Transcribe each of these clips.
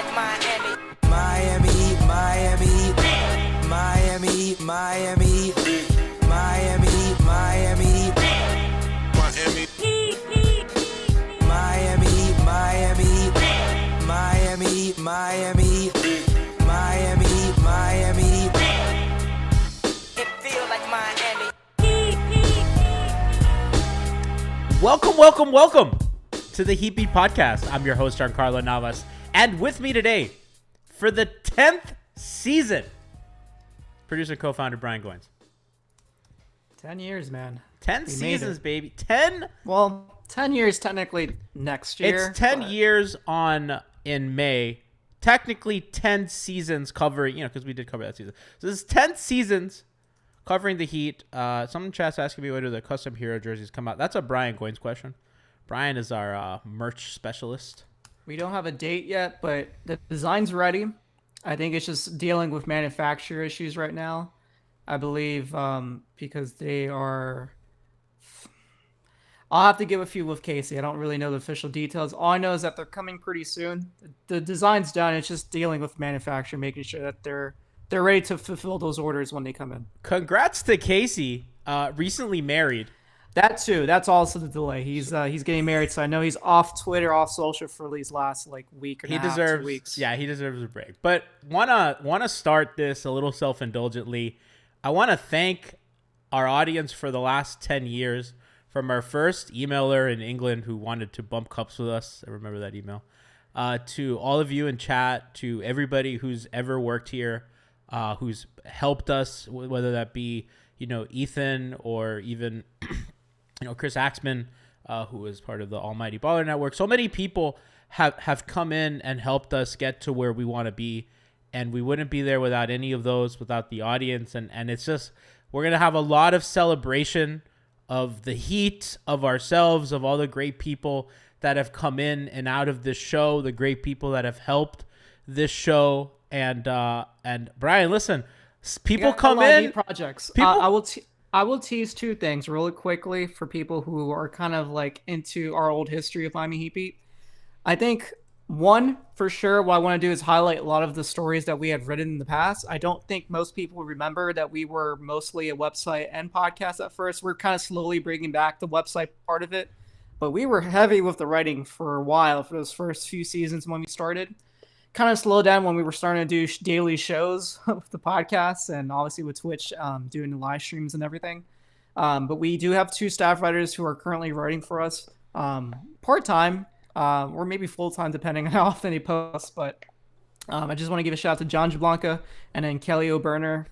like Miami. Miami, Miami, Miami, Miami, Miami, Miami, Miami, Miami, Miami, Miami, Miami, Miami, Miami. It feels like Miami. Welcome to the Heat Beat Podcast. I'm your host, Giancarlo Navas. And with me today, for the 10th season, producer and co-founder Brian Goins. 10 years, man. 10 seasons, baby. 10? Well, 10 years technically next year. It's 10 years in May. Technically 10 seasons covering, because we did cover that season. So this is 10 seasons covering the Heat. Someone in chat's asking me whether the custom hero jerseys come out. That's a Brian Goins question. Brian is our merch specialist. We don't have a date yet, but the design's ready. I think it's just dealing with manufacturer issues right now. I believe because they are... I'll have to give a few with Casey. I don't really know the official details. All I know is that they're coming pretty soon. The design's done. It's just dealing with manufacturer, making sure that they're ready to fulfill those orders when they come in. Congrats to Casey, recently married. That too. That's also the delay. He's getting married, so I know he's off Twitter, off social for these last week or he a half, deserves 2 weeks. Yeah, he deserves a break. But wanna start this a little self-indulgently. I want to thank our audience for the last 10 years, from our first emailer in England who wanted to bump cups with us. I remember that email. To all of you in chat, to everybody who's ever worked here, who's helped us, whether that be Ethan or even Chris Axman, who is part of the Almighty Baller Network. So many people have come in and helped us get to where we want to be, and we wouldn't be there without any of those, without the audience. And it's just, we're going to have a lot of celebration of the Heat, of ourselves, of all the great people that have come in and out of this show, the great people that have helped this show. And Brian, listen, people come in. Projects. People, I will tease two things really quickly for people who are kind of into our old history of Miami Heat Beat. I think one, for sure, what I want to do is highlight a lot of the stories that we had written in the past. I don't think most people remember that we were mostly a website and podcast at first. We're kind of slowly bringing back the website part of it, but we were heavy with the writing for a while for those first few seasons when we started. Kind of slowed down when we were starting to do daily shows with the podcasts and obviously with Twitch doing the live streams and everything. But we do have 2 staff writers who are currently writing for us part-time or maybe full-time depending on how often they post. But I just want to give a shout out to John Jablanca and then Kelly O'Burner.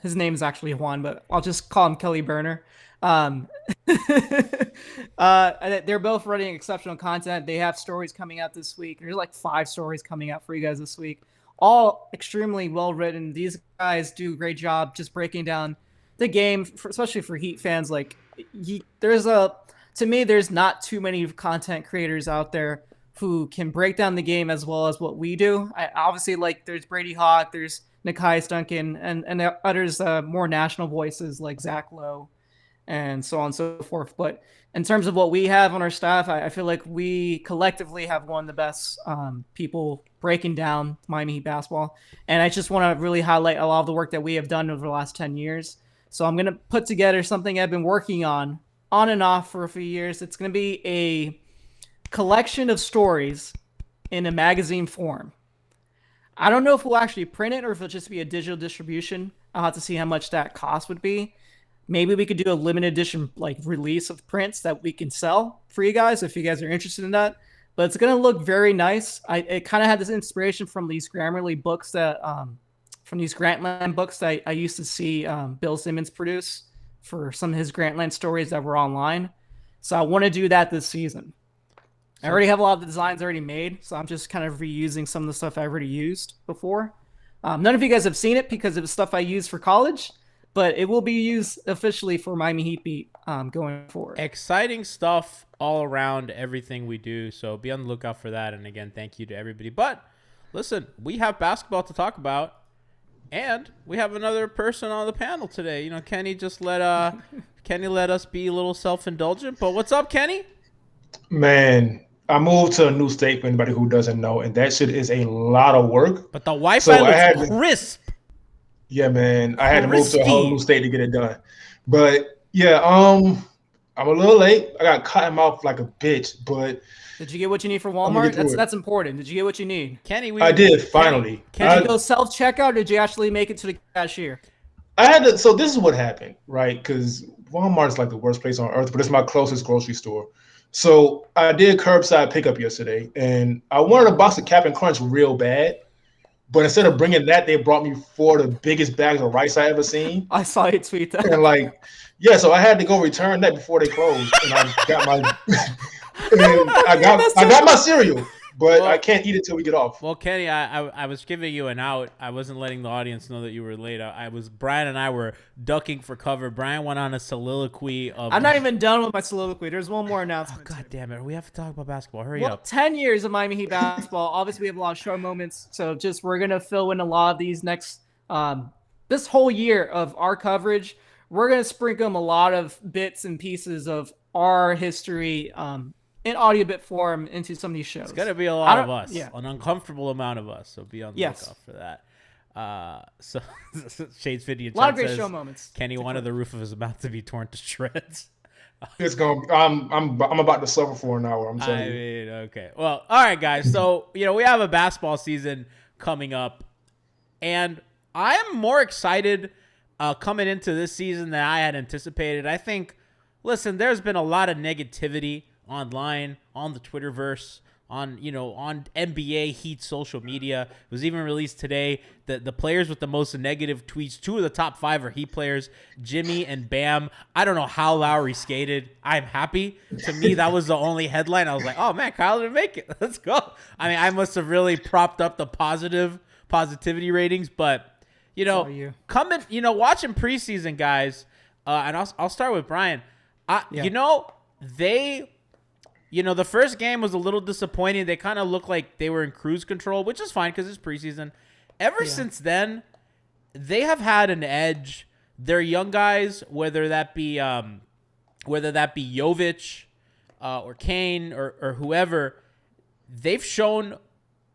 His name is actually Juan, but I'll just call him Kelly Burner. They're both writing exceptional content. They have stories coming out this week. There's 5 stories coming out for you guys this week, all extremely well written. These guys do a great job just breaking down the game, especially for Heat fans. To me, there's not too many content creators out there who can break down the game as well as what we do. Obviously, there's Brady Hawk, there's Nekias Duncan, and others, more national voices like Zach Lowe, and so on and so forth. But in terms of what we have on our staff, I feel like we collectively have one of the best people breaking down Miami Heat basketball. And I just want to really highlight a lot of the work that we have done over the last 10 years. So I'm going to put together something I've been working on and off for a few years. It's going to be a collection of stories in a magazine form. I don't know if we'll actually print it or if it'll just be a digital distribution. I'll have to see how much that cost would be. Maybe we could do a limited edition release of prints that we can sell for you guys if you guys are interested in that. But it's going to look very nice. It kind of had this inspiration from these Grammarly books from these Grantland books that I used to see Bill Simmons produce for some of his Grantland stories that were online. So I want to do that this season. I already have a lot of the designs already made, so I'm just kind of reusing some of the stuff I already used before. None of you guys have seen it because it was stuff I used for college, but it will be used officially for Miami Heat Beat going forward. Exciting stuff all around everything we do, so be on the lookout for that. And again, thank you to everybody. But listen, we have basketball to talk about, and we have another person on the panel today. Kenny just let us be a little self-indulgent. But what's up, Kenny? Man, I moved to a new state for anybody who doesn't know, and that shit is a lot of work. But the Wi-Fi So I looks had to, crisp. yeah, man, I had to move to a whole Crispy. new state to get it done. But yeah, I'm a little late. I got cut him off like a bitch, but Did you get what you need from I'm gonna Walmart? get through it. That's important. Did you get what you need? Kenny, I did finally. Did you go self checkout or did you actually make it to the cashier? I had to. So this is what happened, right? Because Walmart is like the worst place on earth, but it's my closest grocery store. So I did curbside pickup yesterday, and I wanted a box of Cap'n Crunch real bad. But instead of bringing that, they brought me 4 of the biggest bags of rice I ever seen. I saw you tweet that. And like, yeah, so I had to go return that before they closed, and I got my, I got my cereal, but I can't eat it till we get off. Well, Kenny, I was giving you an out. I wasn't letting the audience know that you were late. Brian and I were ducking for cover. Brian went on a soliloquy of. I'm not even done with my soliloquy. There's one more announcement. Oh, God damn it. We have to talk about basketball. Hurry Well, up. 10 years of Miami Heat basketball. Obviously, we have a lot of show moments. So we're going to fill in a lot of these next, this whole year of our coverage. We're going to sprinkle in a lot of bits and pieces of our history in audio bit form into some of these shows. It's going to be a lot of us. Yeah. An uncomfortable amount of us. So be on the lookout for that. So Shades Video. A lot of great show moments. Kenny wanted the roof of his mouth to be torn to shreds. It's going. I'm about to suffer for an hour. I'm telling you. Okay. Well, all right, guys. So we have a basketball season coming up, and I am more excited coming into this season than I had anticipated. I think, listen, there's been a lot of negativity online, on the Twitterverse, on NBA Heat social media. It was even released today that the players with the most negative tweets, 2 of the top 5 are Heat players, Jimmy and Bam. I don't know how Lowry skated. I'm happy. To me, that was the only headline. I was like, oh man, Kyle didn't make it. Let's go. I mean, I must have really propped up the positivity ratings, but watching preseason, guys, and I'll start with Brian. The first game was a little disappointing. They kind of looked like they were in cruise control, which is fine because it's preseason. Ever since then, they have had an edge. They're young guys, whether that be Jovic or Cain or whoever. They've shown,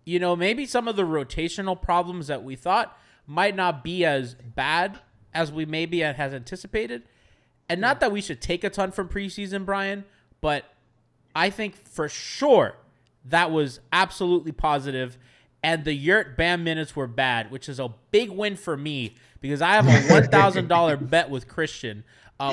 maybe some of the rotational problems that we thought might not be as bad as we maybe has anticipated. And not that we should take a ton from preseason, Brian, but I think for sure that was absolutely positive. And the Yurt Bam minutes were bad, which is a big win for me because I have a $1,000 bet with Christian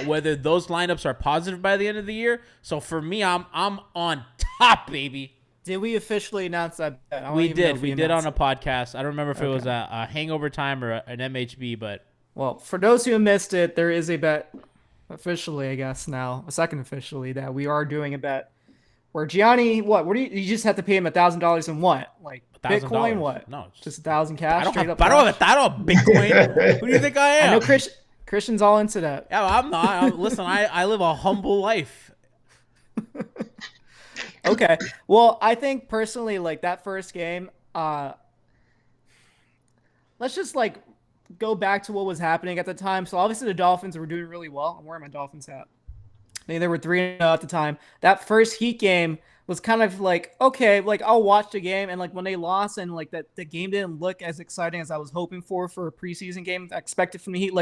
whether those lineups are positive by the end of the year. So for me, I'm on top, baby. Did we officially announce that bet? We did. We did on a podcast. I don't remember if it was a hangover time or an MHB, but. Well, for those who missed it, there is a bet officially, I guess now, a second officially, that we are doing a bet where Gianni, what do you just have to pay him $1,000 in what? Like Bitcoin, what? No, just 1,000 cash. I don't have Bitcoin. Who do you think I am? I know Christian's all into that. Yeah, I'm not. Listen, I live a humble life. Okay. Well, I think personally, like that first game, let's just go back to what was happening at the time. So obviously the Dolphins were doing really well. I'm wearing my Dolphins hat. They were 3-0 at the time. That first Heat game was kind of like, okay, I'll watch the game. And when they lost and that the game didn't look as exciting as I was hoping for a preseason game I expected from the Heat.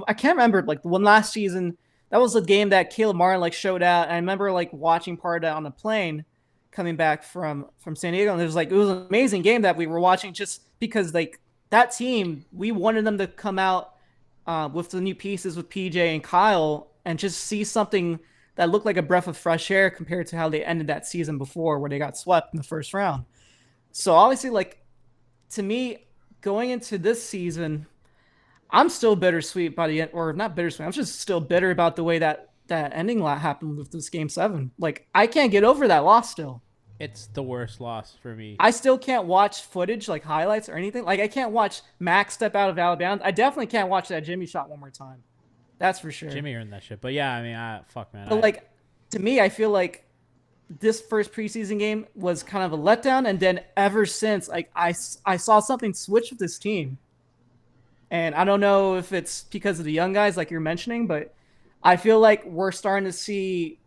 I can't remember, the one last season, that was the game that Caleb Martin showed out. And I remember watching part of that on the plane coming back from San Diego. And it was an amazing game that we were watching just because that team, we wanted them to come out with the new pieces with PJ and Kyle and just see something that looked like a breath of fresh air compared to how they ended that season before where they got swept in the first round. So obviously, to me, going into this season, I'm still bittersweet by the end, or not bittersweet. I'm just still bitter about the way that ending happened with this Game 7. I can't get over that loss still. It's the worst loss for me. I still can't watch footage, highlights or anything. I can't watch Max step out of Alabama. I definitely can't watch that Jimmy shot one more time. That's for sure. Jimmy earned that shit. But yeah, I mean, fuck, man. But to me, I feel like this first preseason game was kind of a letdown. And then ever since, I saw something switch with this team. And I don't know if it's because of the young guys like you're mentioning, but I feel like we're starting to see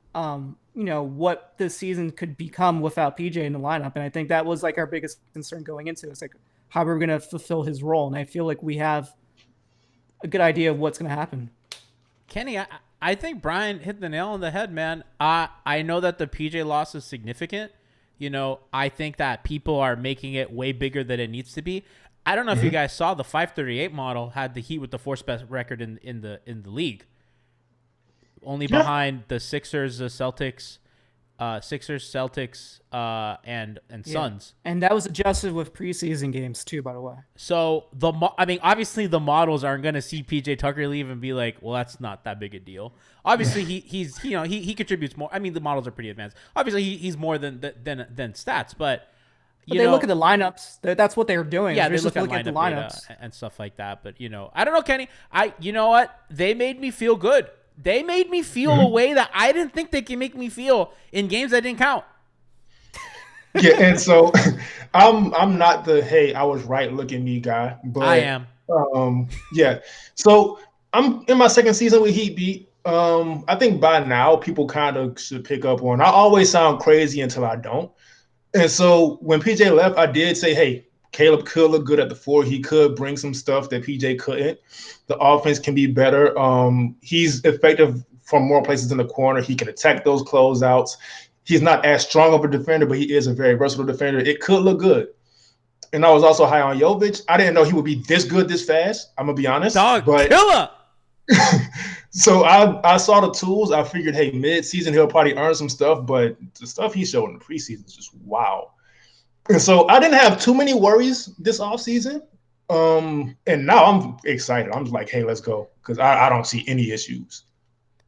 what this season could become without PJ in the lineup. And I think that was like our biggest concern going into it. It's like how we're going to fulfill his role. And I feel like we have a good idea of what's going to happen. Kenny, I think Brian hit the nail on the head, man. I know that the PJ loss is significant. I think that people are making it way bigger than it needs to be. I don't know if you guys saw the 538 model had the Heat with the fourth best record in the league. Only behind the Sixers, the Celtics, and Suns. And that was adjusted with preseason games too, by the way. So obviously the models aren't going to see PJ Tucker leave and be like, well, that's not that big a deal. Obviously he contributes more. I mean, the models are pretty advanced. Obviously he's more than stats, but they look at the lineups. That's what they're doing. Yeah, they're they look at the lineups and stuff like that. But I don't know, Kenny. You know what? They made me feel good. They made me feel a way that I didn't think they can make me feel in games that didn't count. Yeah, and so I'm not the hey, I was right, look at me guy, but I am. Yeah. So I'm in my second season with Heat Beat. I think by now people kind of should pick up on. I always sound crazy until I don't. And so when PJ left, I did say, hey, Caleb could look good at the 4. He could bring some stuff that PJ couldn't. The offense can be better. He's effective from more places in the corner. He can attack those closeouts. He's not as strong of a defender, but he is a very versatile defender. It could look good. And I was also high on Jovic. I didn't know he would be this good this fast. I'm going to be honest. Killer! So I saw the tools. I figured, hey, mid-season he'll probably earn some stuff, but the stuff he showed in the preseason is just wow. And so I didn't have too many worries this offseason. And now I'm excited. I'm like, hey, let's go, because I don't see any issues.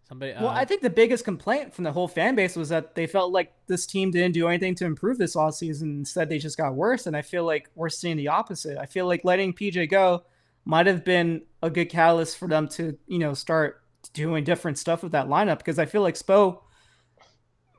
Well, I think the biggest complaint from the whole fan base was that they felt like this team didn't do anything to improve this offseason. Instead, they just got worse. And I feel like we're seeing the opposite. I feel like letting PJ go might have been a good catalyst for them to, start doing different stuff with that lineup. Because I feel like Spo,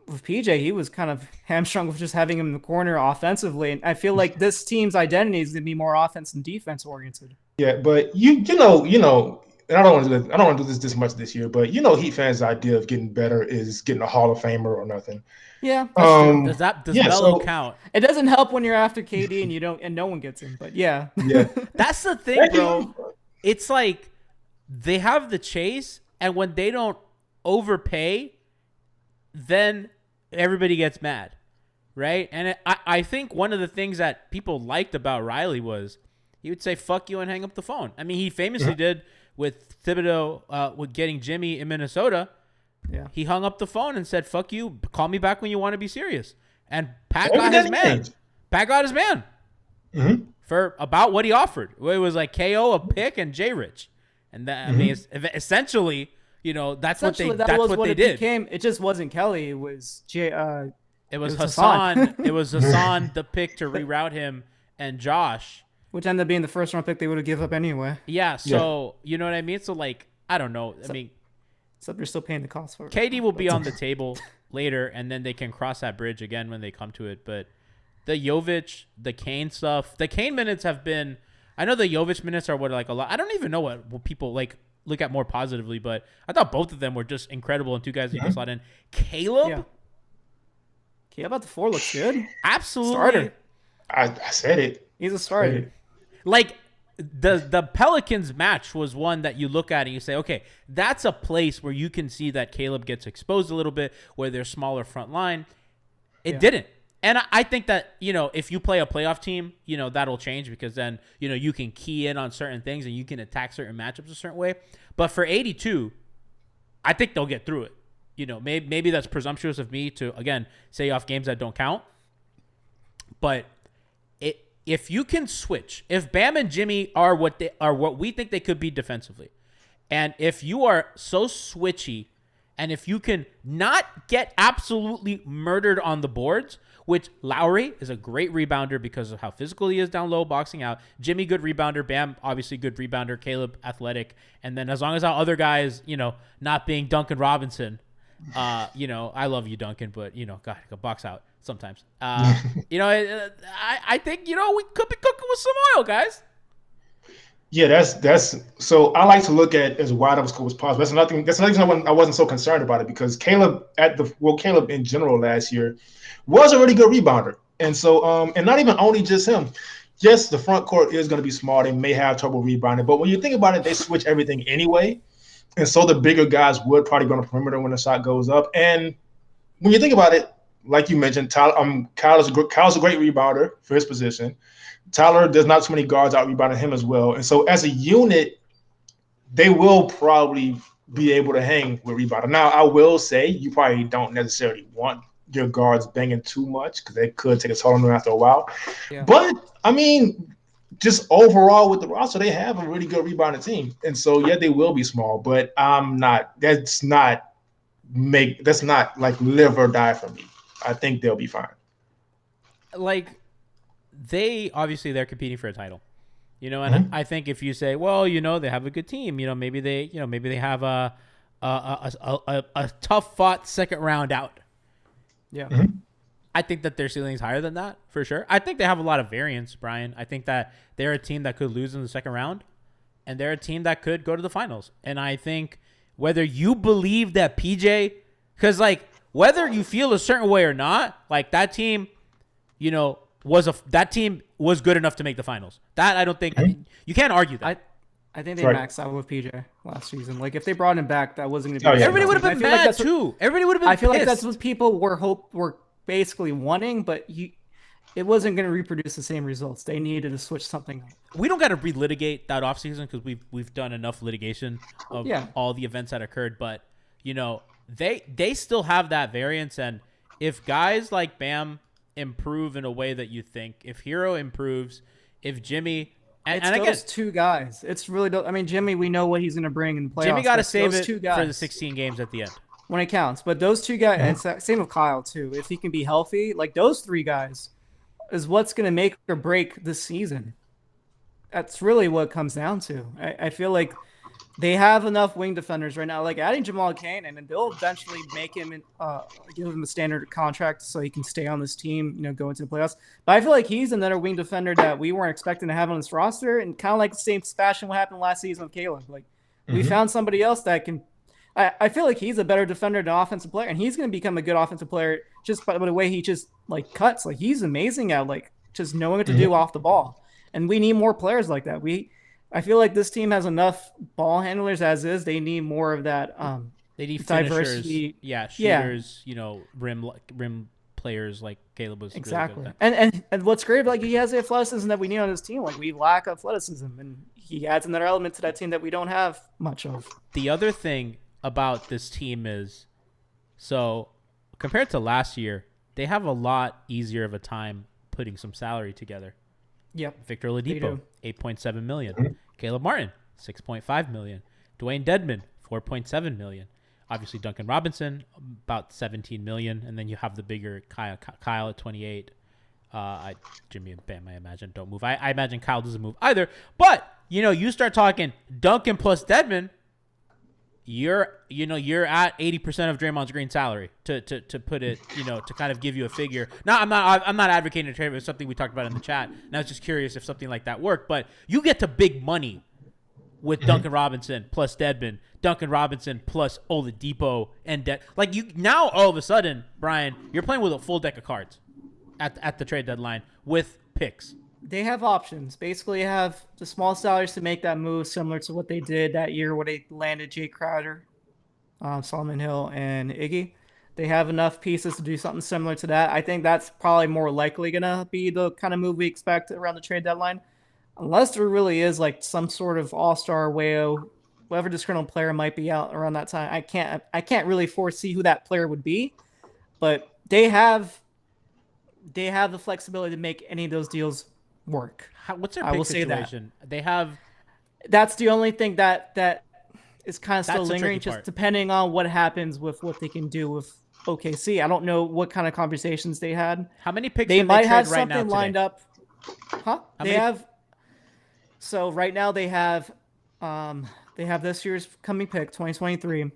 with PJ, he was kind of hamstrung with just having him in the corner offensively. And I feel like this team's identity is going to be more offense and defense oriented. Yeah, but you know, and I don't want to do this much this year, but Heat fans' idea of getting better is getting a Hall of Famer or nothing. Yeah, that's true. Does Melo count? It doesn't help when you're after KD and no one gets him. But yeah. That's the thing, bro. It's like they have the chase, and when they don't overpay, then everybody gets mad, right? And I think one of the things that people liked about Riley was he would say "fuck you" and hang up the phone. I mean, he famously did with Thibodeau with getting Jimmy in Minnesota. Yeah, he hung up the phone and said, "Fuck you, call me back when you want to be serious." And Pat got his man. Pat got his man for about what he offered. It was like KO, a pick, and J Rich, and that I mean, essentially. That's what they did. It just wasn't Kelly. It was It was Hassan. It was Hassan, the pick to reroute him, and Josh, which ended up being the first round pick they would have given up anyway. Yeah. So you know what I mean. So I don't know. Except they're still paying the cost for it. KD will be on the table later, and then they can cross that bridge again when they come to it. But the Jovic, the Cain stuff, the Cain minutes have been. I know the Jovic minutes are a lot. I don't even know what people look at more positively, but I thought both of them were just incredible and two guys you can slot in. Caleb at the 4 looks good. Absolutely. Starter. I said it. He's a starter. The Pelicans match was one that you look at and you say, okay, that's a place where you can see that Caleb gets exposed a little bit, where they're smaller front line. It didn't. And I think that, if you play a playoff team, that'll change, because then, you can key in on certain things and you can attack certain matchups a certain way. But for 82, I think they'll get through it. Maybe that's presumptuous of me to, again, say off games that don't count. But if you can switch, if Bam and Jimmy are what we think they could be defensively, and if you are so switchy, and if you can not get absolutely murdered on the boards, which Lowry is a great rebounder because of how physical he is down low, boxing out. Jimmy, good rebounder. Bam, obviously good rebounder. Caleb, athletic. And then as long as our other guys, not being Duncan Robinson, I love you, Duncan, but, God, go box out sometimes. I think, we could be cooking with some oil, guys. Yeah, that's so I like to look at as wide of a scope as possible. That's another reason I wasn't so concerned about it because Caleb in general last year was a really good rebounder. And so and not even only just him. Yes, the front court is going to be small. They may have trouble rebounding, but when you think about it, they switch everything anyway. And so the bigger guys would probably go on the perimeter when the shot goes up. And when you think about it, like you mentioned, Kyle's a great rebounder for his position. Tyler does not too many guards out rebounding him as well. And so as a unit, they will probably be able to hang with rebounder. Now, I will say you probably don't necessarily want your guards banging too much because they could take a toll on them after a while. Yeah. But, I mean, just overall with the roster, they have a really good rebounding team. And so, yeah, they will be small, but that's not like live or die for me. I think they'll be fine. Like, they're competing for a title, and I think if you say, well, they have a good team, maybe they have a tough fought second round out. Yeah. I think that their ceiling is higher than that for sure. I think they have a lot of variance, Brian. I think that they're a team that could lose in the second round, and they're a team that could go to the finals. And I think whether you believe that PJ, because like whether you feel a certain way or not, like that team, that team was good enough to make the finals. That I don't think you can't argue that. I think they maxed out with PJ last season. Like if they brought him back, that wasn't going to be. Everybody would have been mad too. Everybody would have been. I feel pissed. like that's what people were basically wanting, but it wasn't going to reproduce the same results. They needed to switch something up. We don't got to relitigate that offseason because we've done enough litigation of all the events that occurred. But they still have that variance, and if guys like Bam improve in a way that you think, if Herro improves, if Jimmy and those two guys, it's really. I mean, Jimmy, we know what he's going to bring in the playoffs. Jimmy got to save it for the 16 games at the end when it counts. But those two guys, and same with Kyle too. If he can be healthy, like those three guys, is what's going to make or break this season. That's really what it comes down to. I feel like they have enough wing defenders right now. Like adding Jamal Cain, and they'll eventually make him give him a standard contract so he can stay on this team, go into the playoffs. But I feel like he's another wing defender that we weren't expecting to have on this roster, and kind of like the same fashion what happened last season with Caleb. Like we found somebody else that can. I feel like he's a better defender than offensive player, and he's going to become a good offensive player just by the way he just like cuts. Like he's amazing at like just knowing what to do off the ball, and we need more players like that. I feel like this team has enough ball handlers as is. They need more of that. They need diversity. Shooters. Rim players like Caleb was exactly. Really good at. And what's great, like he has the athleticism that we need on his team. Like we lack athleticism, and he adds another element to that team that we don't have much of. The other thing about this team is, so compared to last year, they have a lot easier of a time putting some salary together. Yep. Victor Oladipo, $8.7 million. Caleb Martin, $6.5 million. Dwayne Dedmon, $4.7 million. Obviously, Duncan Robinson, about $17 million. And then you have the bigger Kyle at 28. Jimmy and Bam, I imagine, don't move. I imagine Kyle doesn't move either. But, you start talking Duncan plus Dedmon, you're at 80% of Draymond Green's salary to put it, to kind of give you a figure. Now, I'm not advocating a trade. It's something we talked about in the chat, and I was just curious if something like that worked. But you get to big money with Duncan Robinson plus Dedmon, Duncan Robinson plus Oladipo and like you now all of a sudden, Brian, you're playing with a full deck of cards at the trade deadline with picks. They have options. Basically, have the small salaries to make that move, similar to what they did that year where they landed Jay Crowder, Solomon Hill, and Iggy. They have enough pieces to do something similar to that. I think that's probably more likely going to be the kind of move we expect around the trade deadline. Unless there really is like some sort of all-star whoever disgruntled player might be out around that time. I can't really foresee who that player would be, but they have the flexibility to make any of those deals work. What's their pick situation? They have. That's the only thing that is kind of still lingering, just part. Depending on what happens with what they can do with OKC. I don't know what kind of conversations they had. How many picks? They might have right something lined up. Huh? Have. So right now they have this year's coming pick, 2023.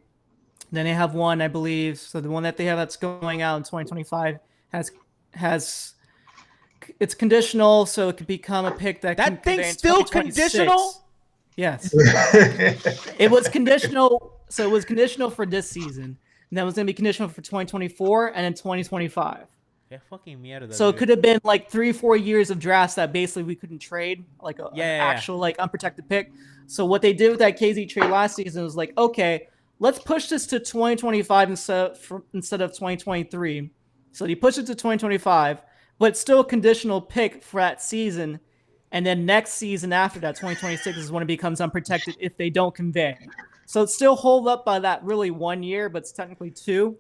Then they have one, I believe. So the one that they have that's going out in 2025 has. It's conditional, so it could become a pick that thing's still conditional. Yes. It was conditional. So it was conditional for this season. And then it was going to be conditional for 2024 and then 2025. Yeah, fucking me out of that. So it could have been like 3-4 years of drafts that basically we couldn't trade, like an actual like unprotected pick. So what they did with that KZ trade last season was like, okay, let's push this to 2025 instead of 2023. So they pushed it to 2025, but still a conditional pick for that season. And then next season after that, 2026 is when it becomes unprotected if they don't convey. So it's still hold up by that really 1 year, but it's technically 2.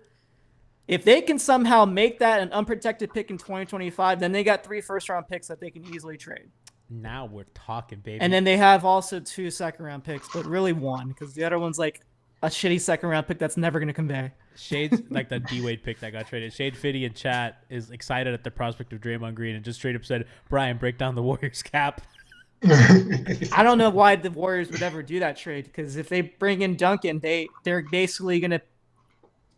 If they can somehow make that an unprotected pick in 2025, then they got 3 first-round picks that they can easily trade. Now we're talking, baby. And then they have also 2 second-round picks, but really 1, because the other one's like a shitty second-round pick that's never going to convey. Shades, like the D-Wade pick that got traded. Shade Fitty in chat is excited at the prospect of Draymond Green and just straight up said, Brian, break down the Warriors cap. I don't know why the Warriors would ever do that trade, because if they bring in Duncan, they're basically going to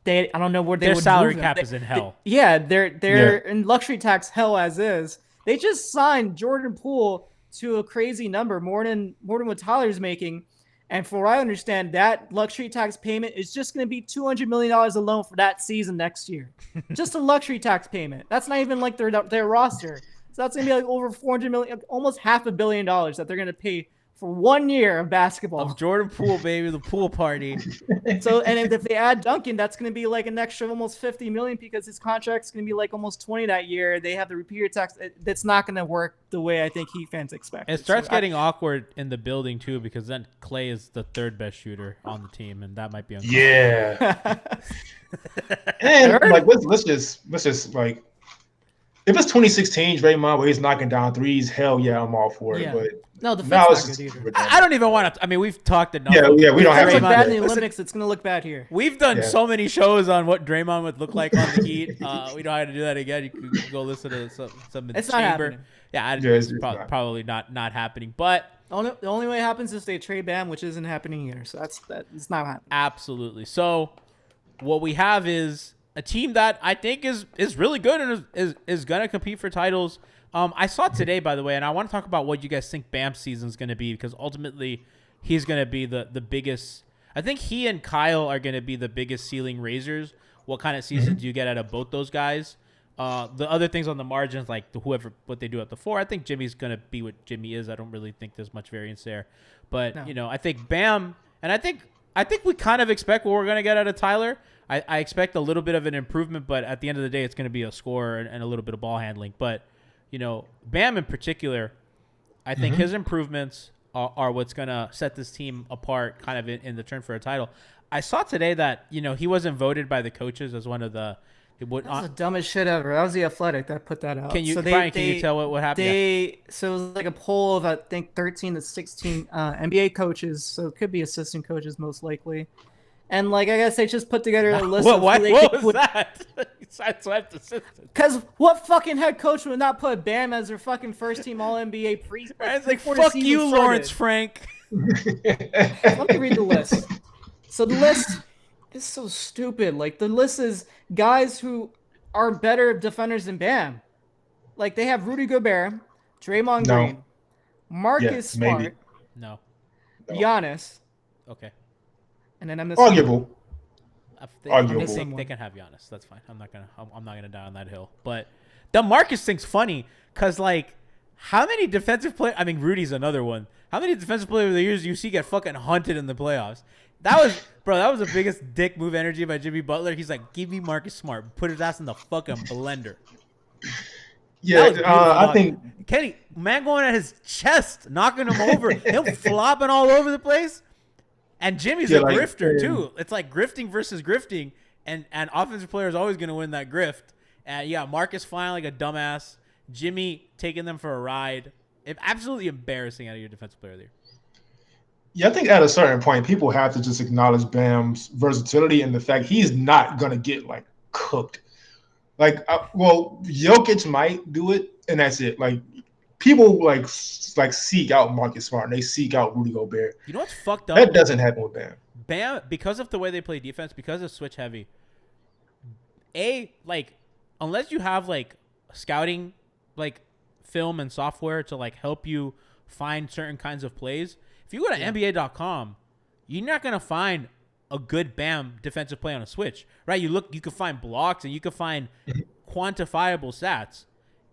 I don't know where they Their would salary move cap them. is in hell. They're in luxury tax hell as is. They just signed Jordan Poole to a crazy number, more than what Tyler's making. And for what I understand, that luxury tax payment is just going to be $200 million alone for that season next year. Just a luxury tax payment. That's not even like their roster. So that's going to be like over $400 million, almost $500 million that they're going to pay for 1 year of basketball. Of Jordan Poole, baby, the pool party. So, and if they add Duncan, that's going to be like an extra almost $50 million because his contract's going to be like almost $20 that year. They have the repeater tax. That's not going to work the way I think Heat fans expect. It starts getting awkward in the building too, because then Clay is the 3rd best shooter on the team, and that might be uncomfortable. Yeah. And like let's just like, if it's 2016 Draymond where he's knocking down threes, hell yeah, I'm all for it. Yeah. But No, the now fit's it's not just good either. I don't even want to. I mean, we've talked enough. Yeah, we don't have If to it look do bad in that. the Olympics, it's going to look bad here. We've done so many shows on what Draymond would look like on the Heat. We don't have to do that again. You can go listen to some in It's the not chamber. happening. Yeah, it's probably not happening. But The only way it happens is if they trade Bam, which isn't happening here. So it's not happening. absolutely. So what we have is a team that I think is really good and is going to compete for titles. I saw today, by the way, and I want to talk about what you guys think Bam's season is going to be, because ultimately he's going to be the biggest. I think he and Kyle are going to be the biggest ceiling raisers. What kind of season do you get out of both those guys? The other things on the margins, like what they do at the 4, I think Jimmy's going to be what Jimmy is. I don't really think there's much variance there. But, I think Bam, and I think we kind of expect what we're going to get out of Tyler. I expect a little bit of an improvement, but at the end of the day, it's going to be a scorer and a little bit of ball handling. But, Bam in particular, I think his improvements are what's going to set this team apart kind of in the turn for a title. I saw today that, he wasn't voted by the coaches as one of the – That's the dumbest shit ever. That was the Athletic that put that out. Can you tell what happened? So it was like a poll of, I think, 13 to 16 NBA coaches. So it could be assistant coaches most likely. And like I guess they just put together a list of what was that? Sideswiped assistant. Because what fucking head coach would not put Bam as their fucking first team All NBA pre? It's like, fuck you, Lawrence Frank. Let me read the list. So the list is so stupid. Like, the list is guys who are better defenders than Bam. Like, they have Rudy Gobert, Draymond Green, Marcus Smart, maybe. No. Giannis, Okay. and then I'm missing Arguable. Arguable. They can have Giannis. That's fine. I'm not gonna die on that hill. But the Marcus thing's funny because, like, how many defensive players? I mean, Rudy's another one. How many defensive players of the years you see get fucking hunted in the playoffs? That was the biggest dick move energy by Jimmy Butler. He's like, give me Marcus Smart, put his ass in the fucking blender. Yeah, I think Kenny, man, going at his chest, knocking him over, him flopping all over the place. And Jimmy's a grifter too. It's like grifting versus grifting, and offensive player is always going to win that grift. And Marcus flying like a dumbass, Jimmy taking them for a ride. Absolutely embarrassing out of your defensive player there. Yeah, I think at a certain point, people have to just acknowledge Bam's versatility and the fact he's not gonna get like cooked. Like, Jokic might do it, and that's it. Like, people like seek out Marcus Smart, and they seek out Rudy Gobert. You know what's fucked up? That doesn't happen with Bam. Bam, because of the way they play defense, because of switch heavy. Unless you have like scouting, like film and software to like help you find certain kinds of plays. If If you go to NBA.com, you're not gonna find a good Bam defensive play on a switch, right? You can find blocks and you can find quantifiable stats,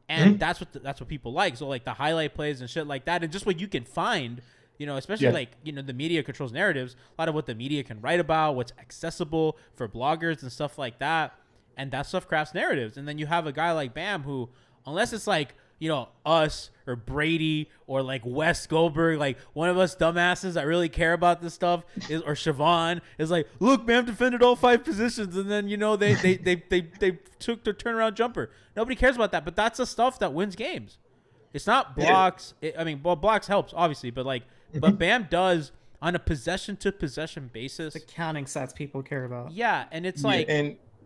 and that's what people like. So like the highlight plays and shit like that, and just what you can find, especially like the media controls narratives. A lot of what the media can write about, what's accessible for bloggers and stuff like that, and that stuff crafts narratives. And then you have a guy like Bam who, unless it's like us or Brady or like Wes Goldberg, like one of us dumbasses that really care about this stuff, or Siobhan is like, look, Bam defended all 5 positions, and then they took the turnaround jumper. Nobody cares about that, but that's the stuff that wins games. It's not blocks. Blocks helps obviously, but but Bam does on a possession to possession basis. The counting stats people care about. Yeah, and it's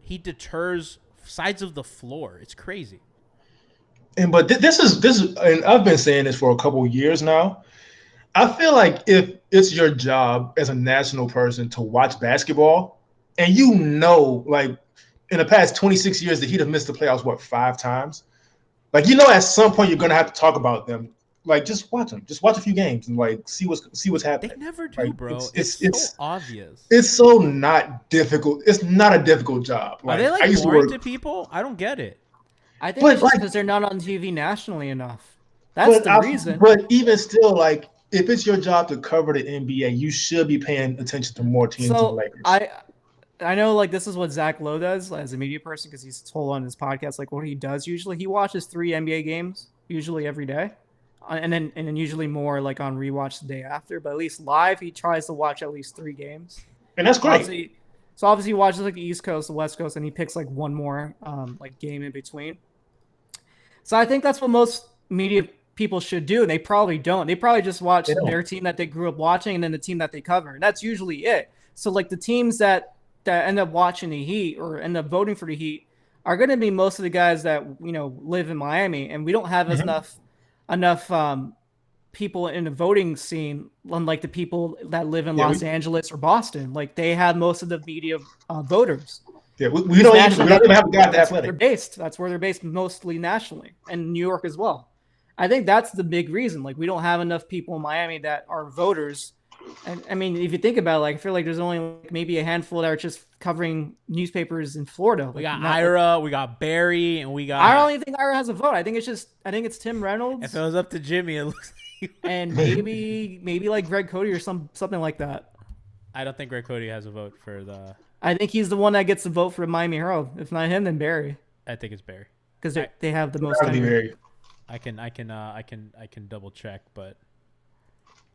he deters sides of the floor. It's crazy. But this is, and I've been saying this for a couple of years now. I feel like if it's your job as a national person to watch basketball, and like in the past 26 years that he'd have missed the playoffs, 5 times? Like, at some point you're gonna have to talk about them. Like, just watch them. Just watch a few games and like see what's happening. They never do, bro. It's so obvious. It's so not difficult. It's not a difficult job. Are they like boring to people? I don't get it. I think it's just because they're not on TV nationally enough. That's the reason. But even still, like, if it's your job to cover the NBA, you should be paying attention to more teams than the Lakers. I know, like, this is what Zach Lowe does as a media person, because he's told on his podcast, like, what he does usually. He watches 3 NBA games, usually every day, and then usually more, like, on rewatch the day after. But at least live, he tries to watch at least 3 games. And that's great. Obviously he watches, like, the East Coast, the West Coast, and he picks, like, one more, like, game in between. So I think that's what most media people should do, and they probably don't. They probably just watch their team that they grew up watching and then the team that they cover. And that's usually it. So, like, the teams that end up watching the Heat or end up voting for the Heat are going to be most of the guys that, live in Miami. And we don't have enough people in the voting scene, unlike the people that live in Los Angeles or Boston. Like, they have most of the media voters. Yeah, we don't even have a guy at Athletic. That's where they're based mostly nationally, and New York as well. I think that's the big reason. Like, we don't have enough people in Miami that are voters. And I mean, if you think about it, like, I feel like there's only maybe a handful that are just covering newspapers in Florida. We got Ira, we got Barry, and we got. I don't even think Ira has a vote. I think it's Tim Reynolds. If it was up to Jimmy, it looks like. And maybe like Greg Cody or something like that. I don't think Greg Cody has a vote for the. I think he's the one that gets the vote for Miami Herald. If not him, then Barry. I think it's Barry because they have the most. I can double check, but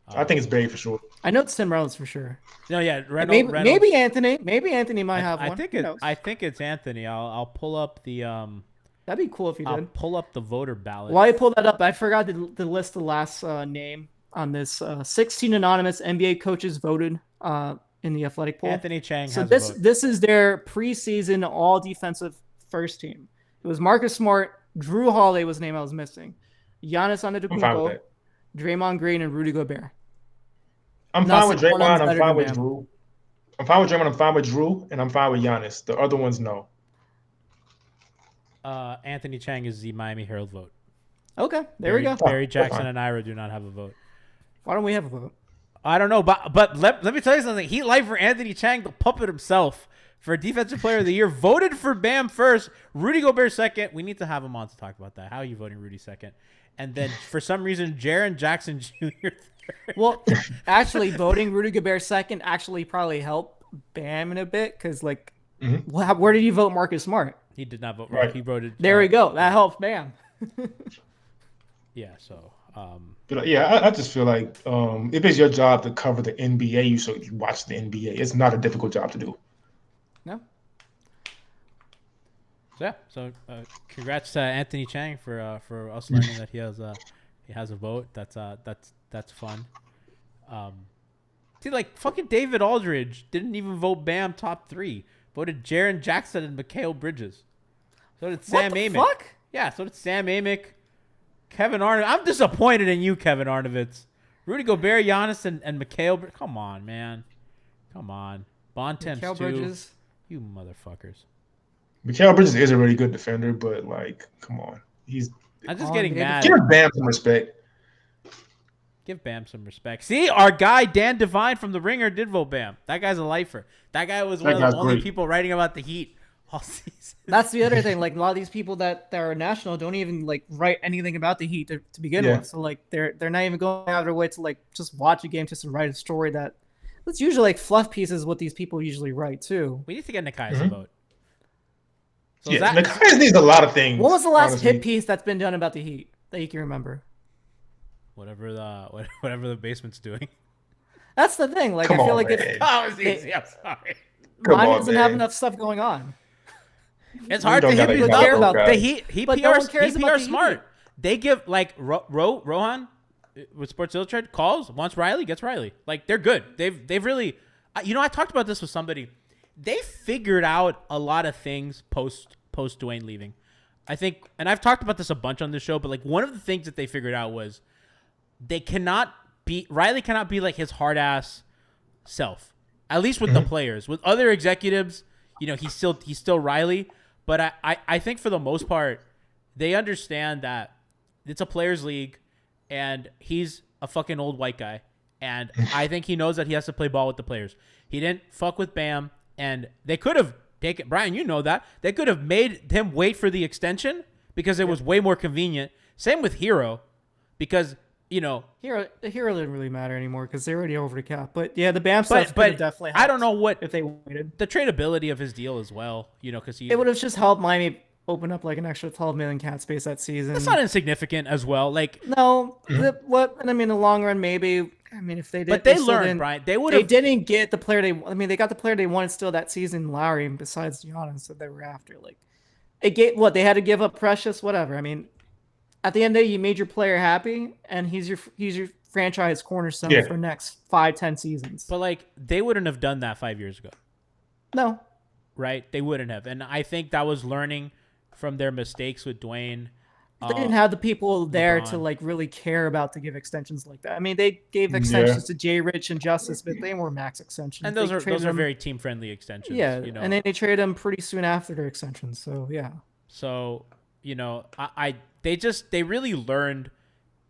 I think it's Barry for sure. I know it's Tim Reynolds for sure. No, yeah, Reynolds. Maybe Anthony. Maybe Anthony might have one. I think it's Anthony. I'll pull up the That'd be cool if you did. I'll pull up the voter ballot. While you pull that up, I forgot to list the last name on this. 16 anonymous NBA coaches voted in the Athletic poll. Anthony Chang. So this is their preseason all defensive first team. It was Marcus Smart, Drew Holiday was the name I was missing, Giannis Antetokounmpo, Draymond Green, and Rudy Gobert. I'm fine with Draymond. I'm fine with Drew. I'm fine with Draymond. I'm fine with Drew, and I'm fine with Giannis. The other ones, no. Anthony Chang is the Miami Herald vote. Okay, there we go. Barry Jackson and Ira do not have a vote. Why don't we have a vote? I don't know, but let me tell you something. Heat Life for Anthony Chang, the puppet himself, for Defensive Player of the Year, voted for Bam first, Rudy Gobert second. We need to have him on to talk about that. How are you voting Rudy second? And then for some reason, Jaren Jackson Jr. third. Well, actually, voting Rudy Gobert second actually probably helped Bam in a bit because, like, where did you vote Marcus Smart? He did not vote. Right. He voted. There we go. That helps Bam. Yeah. So. But I just feel like if it's your job to cover the NBA, you should watch the NBA. It's not a difficult job to do. No. So congrats to Anthony Chang for us learning that he has a vote. That's fun. See, like, fucking David Aldridge didn't even vote Bam top 3. Voted Jaren Jackson and Mikal Bridges. So did Sam Amick. What the fuck? Yeah, so did Sam Amick. Kevin Arnovitz. I'm disappointed in you, Kevin Arnovitz. Rudy Gobert, Giannis, and Mikal. Come on, man. Come on. Bontemps too. Bridges. You motherfuckers. Mikal Bridges is a really good defender, but, like, come on. I'm just getting mad. Give Bam some respect. Give Bam some respect. See, our guy Dan Devine from The Ringer did vote Bam. That guy's a lifer. That guy was one of the only people writing about the Heat all season. That's the other thing. Like a lot of these people that are national don't even like write anything about the Heat to begin with. So like they're not even going out of their way to like just watch a game just to write a story that. It's usually like fluff pieces. What these people usually write too. We need to get Nikai's vote. So Nikai needs a lot of things. What was the last hit piece that's been done about the Heat that you can remember? Whatever the basement's doing. That's the thing. Like I feel like it's easy. I'm sorry. Mine doesn't have enough stuff going on. It's hard to people care about the Heat. He PR smart. They give like Rohan with Sports Illustrated wants Riley, gets Riley. Like they're good. They've really, I talked about this with somebody. They figured out a lot of things post Dwayne leaving. I think, and I've talked about this a bunch on the show, but like one of the things that they figured out was Riley cannot be like his hard ass self. At least with the players. With other executives, he's still Riley. But I think for the most part, they understand that it's a players' league, and he's a fucking old white guy. And I think he knows that he has to play ball with the players. He didn't fuck with Bam, and they could have taken Brian. You know that they could have made him wait for the extension because it was way more convenient. Same with Herro, because. Hero didn't really matter anymore because they're already over the cap. But yeah, the Bam stuff could have definitely helped. I don't know what if they waited. The tradability of his deal as well, because it would have just helped Miami open up like an extra 12 million cap space that season. That's not insignificant as well. Like no, in the long run maybe. I mean, if they did, but they learned, Brian. They didn't get the player they. I mean, they got the player they wanted still that season, Lowry, besides Giannis that they were after. Like, it gave what they had to give up Precious, whatever. I mean. At the end of the day, you made your player happy, and he's your franchise cornerstone for the next 5-10 seasons. But like they wouldn't have done that 5 years ago. No. Right? They wouldn't have. And I think that was learning from their mistakes with Dwayne. They didn't have the people there to like really care about to give extensions like that. I mean, they gave extensions to Jay Rich and Justice, but they were max extensions. And those are very team friendly extensions. Yeah. And then they traded them pretty soon after their extensions. So yeah. So, they really learned,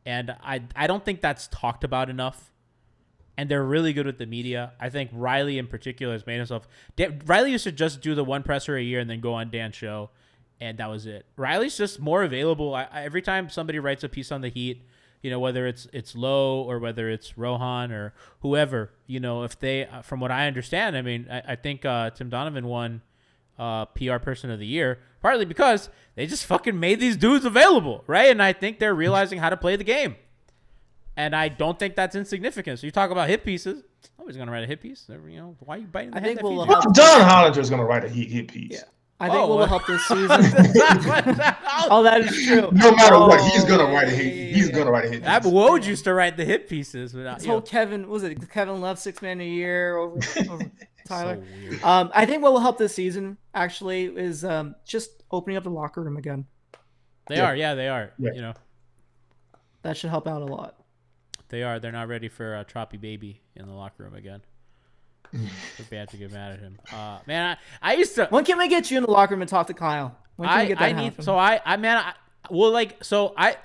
and I don't think that's talked about enough. And they're really good with the media. I think Riley in particular has made himself. Riley used to just do the one presser a year and then go on Dan's show, and that was it. Riley's just more available. Every time somebody writes a piece on the Heat, whether it's Lowe or whether it's Rohan or whoever, if they, from what I understand, I mean, I think Tim Donovan won PR Person of the Year, partly because they just fucking made these dudes available, right? And I think they're realizing how to play the game. And I don't think that's insignificant. So you talk about hit pieces. Nobody's going to write a hit piece. Why are you biting the head? John Hollinger is going to write a hit piece. Yeah. I think what will help this season. Oh, that is true. No matter what, he's going to write a hit. He's going to write a hit piece. Woj used to write the hit pieces. This whole Kevin Love 6 man a year over Tyler. So I think what will help this season actually is just opening up the locker room again. They are. Yeah. That should help out a lot. They are. They're not ready for a Troppy Baby in the locker room again. It's bad to get mad at him. Man, I used to. When can we get you in the locker room and talk to Kyle? When can we get that happen?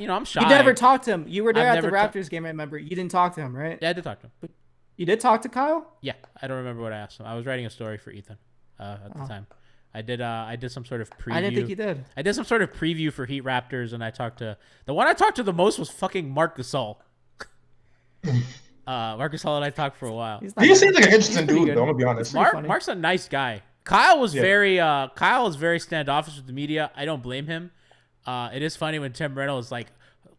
I'm shy. You never talked to him. You were there at the Raptors game, I remember. You didn't talk to him, right? Yeah, I did talk to him. But you did talk to Kyle? Yeah, I don't remember what I asked him. I was writing a story for Ethan at the time. I did some sort of preview. I didn't think you did. I did some sort of preview for Heat Raptors, and the one I talked to the most was fucking Marc Gasol. Marc Gasol and I talked for a while. He seems like an interesting dude, though. I'm gonna be honest. Mark's a nice guy. Kyle was very standoffish with the media. I don't blame him. It is funny when Tim Reynolds like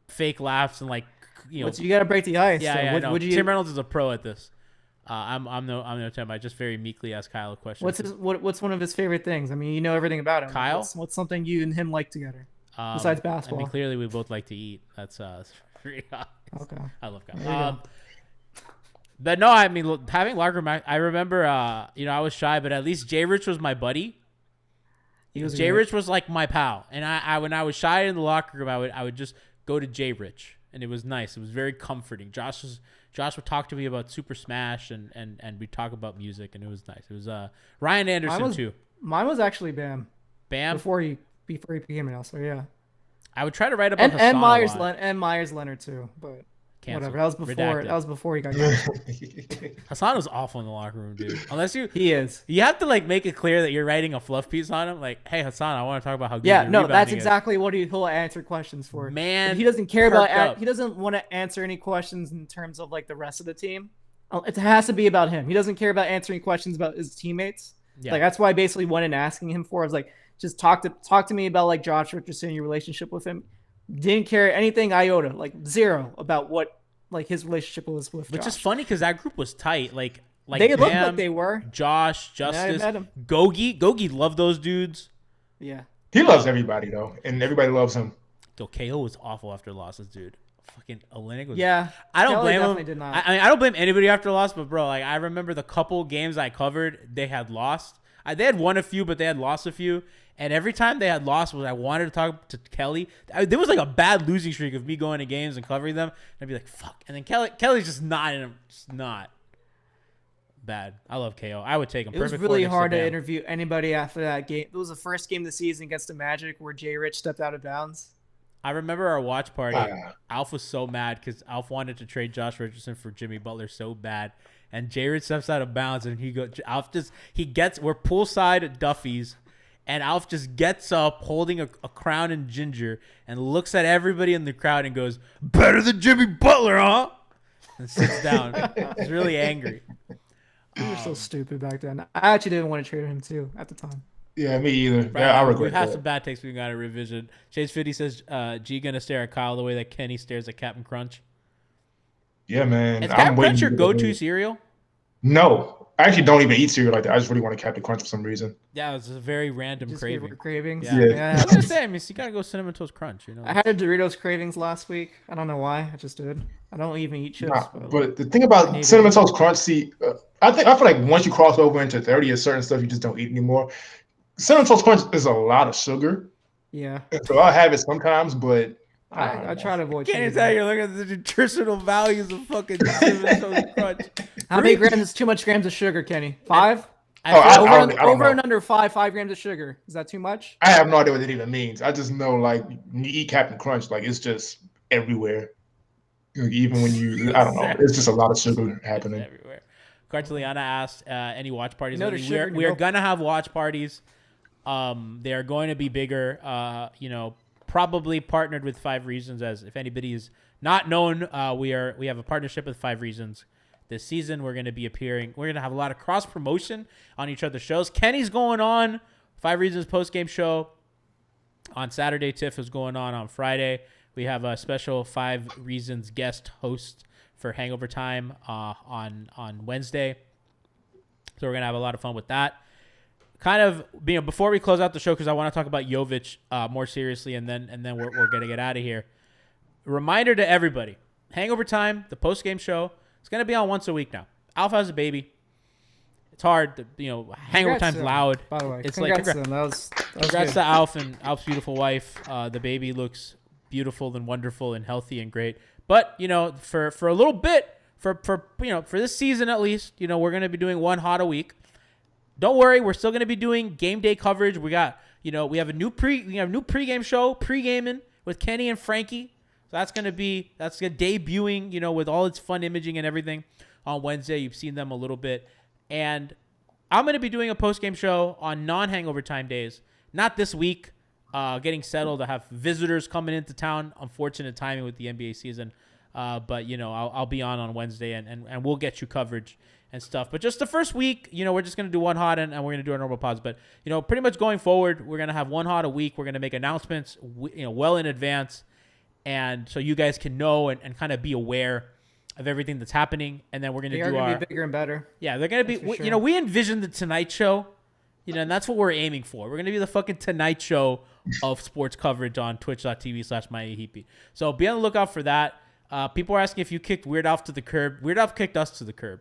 fake laughs and like you got to break the ice. Yeah, so Tim Reynolds is a pro at this. I'm no Tim. I just very meekly ask Kyle a question. What's one of his favorite things? I mean, you know everything about him. Kyle, what's something you and him like together besides basketball? I mean, clearly we both like to eat. That's pretty obvious. Okay. I love Kyle. But no, I mean, having locker room, I remember, I was shy, but at least Jay Rich was my buddy. Jay Rich was like my pal, and I when I was shy in the locker room, I would just go to Jay Rich, and it was nice. It was very comforting. Josh would talk to me about Super Smash, and we'd talk about music, and it was nice. It was Ryan Anderson too. Mine was actually Bam. Bam before he became an All-Star. Yeah. I would try to write about Hassan and Myers Leonard too, but. canceled. Whatever. That was before. Redacted. That was before he got canceled. Hassan was awful in the locker room, dude. Unless He is. you have to like make it clear that you're writing a fluff piece on him. Like, hey Hassan, I want to talk about how good Yeah, your no, rebounding that's is. exactly what he'll answer questions for. Man, But he doesn't care perked about. up. He doesn't want to answer any questions in terms of like the rest of the team. It has to be about him. He doesn't care about answering questions about his teammates. Yeah. Like that's why I basically went in asking him for. I was like, just talk to me about like Josh Richardson, your relationship with him. Didn't care anything iota, like zero about what like his relationship was with. Which Josh. is funny because that group was tight. Like They looked Bam, like they were. Josh, Yeah, I Justice, met him. Gogi loved those dudes. Yeah. He loves everybody though, and everybody loves him. Yo, KO was awful after losses, dude. Fucking Olenek was. Yeah. I don't Kelly blame definitely him. did not. I mean, I don't blame anybody after a loss, but bro, like I remember the couple games I covered, they had lost. They had won a few, but they had lost a few. And every time they had lost, I wanted to talk to Kelly. There was like a bad losing streak of me going to games and covering them. And I'd be like, fuck. And then Kelly's just not in him. Just not. Bad. I love KO. I would take him. It was Perfect really four next hard to Bam. interview anybody after that game. It was the first game of the season against the Magic where Jay Rich stepped out of bounds. I remember our watch party. Ah. Alf was so mad because Alf wanted to trade Josh Richardson for Jimmy Butler so bad. And Jay Rich steps out of bounds and we're poolside at Duffy's. And Alf just gets up holding a crown and ginger and looks at everybody in the crowd and goes, better than Jimmy Butler, huh? And sits down. He's really angry. We were so stupid back then. I actually didn't want to trade him too at the time. Yeah, me either. Right, Yeah, I we regret have that. some bad takes we got to revision. Chase 50 says, G gonna stare at Kyle the way that Kenny stares at Captain Crunch. Yeah, man. Is I'm Captain waiting Crunch your for the go-to day. cereal? No, I actually don't even eat cereal like that. I just really want a Captain Crunch for some reason. Yeah, it was a very random Just craving. gave cravings. Yeah. Yeah. I was gonna say, I mean, you gotta go Cinnamon Toast Crunch, you know. I had a Doritos cravings last week. I don't know why. I just did. I don't even eat chips. Nah, but but the thing about Maybe. Cinnamon Toast Crunch, I feel like once you cross over into 30, there's certain stuff you just don't eat anymore. Cinnamon Toast Crunch is a lot of sugar, yeah, and so I'll have it sometimes, but I try to avoid. Can't sugar. even tell you're looking at the nutritional values of fucking Cinnamon Toast Crunch. How many grams is too much grams of sugar, Kenny? 5? I Oh, feel- I don't over know. and under 5 grams of sugar. Is that too much? I have no idea what it even means. I just know like when you eat Captain Crunch, like it's just everywhere. Like, even when I don't know, it's just a lot of sugar happening. everywhere. Carteliana asked, any watch parties? You know lately? there's sugar in We your are milk. gonna have watch parties. They are going to be bigger. Probably partnered with 5 Reasons. As if anybody is not known, we have a partnership with 5 Reasons. This season, we're going to be appearing. We're going to have a lot of cross promotion on each other's shows. Kenny's going on 5 Reasons post game show on Saturday. Tiff is going on Friday. We have a special 5 Reasons guest host for Hangover Time on Wednesday. So we're gonna have a lot of fun with that. Kind of, before we close out the show, because I want to talk about Jovic more seriously, and then we're gonna get out of here. Reminder to everybody: Hangover Time, the post game show, it's gonna be on once a week now. Alpha has a baby. It's hard, Hangover Congrats Time's to him, loud. By the way, It's congrats like to them. That was Congrats good. to Alf and Alf's beautiful wife. The baby looks beautiful and wonderful and healthy and great. But for a little bit, for this season at least, we're gonna be doing one hot a week. Don't worry, we're still gonna be doing game day coverage. We got we have a new pregame show, pre-gaming with Kenny and Frankie. So that's debuting, with all its fun imaging and everything on Wednesday. You've seen them a little bit. And I'm going to be doing a post-game show on non-hangover time days. Not this week, getting settled. I have visitors coming into town. Unfortunate timing with the NBA season. But, I'll be on Wednesday, and we'll get you coverage and stuff. But just the first week, we're just going to do one hot, and we're going to do our normal pods. But, pretty much going forward, we're going to have one hot a week. We're going to make announcements, well in advance. And so you guys can know and kind of be aware of everything that's happening. And then we're going to They do are our... gonna be bigger and better. Yeah, they're going to be... That's for sure. we envision the Tonight Show, and that's what we're aiming for. We're going to be the fucking Tonight Show of sports coverage on twitch.tv/MyAHP. So be on the lookout for that. People are asking if you kicked Weird Alf to the curb. Weird Alf kicked us to the curb.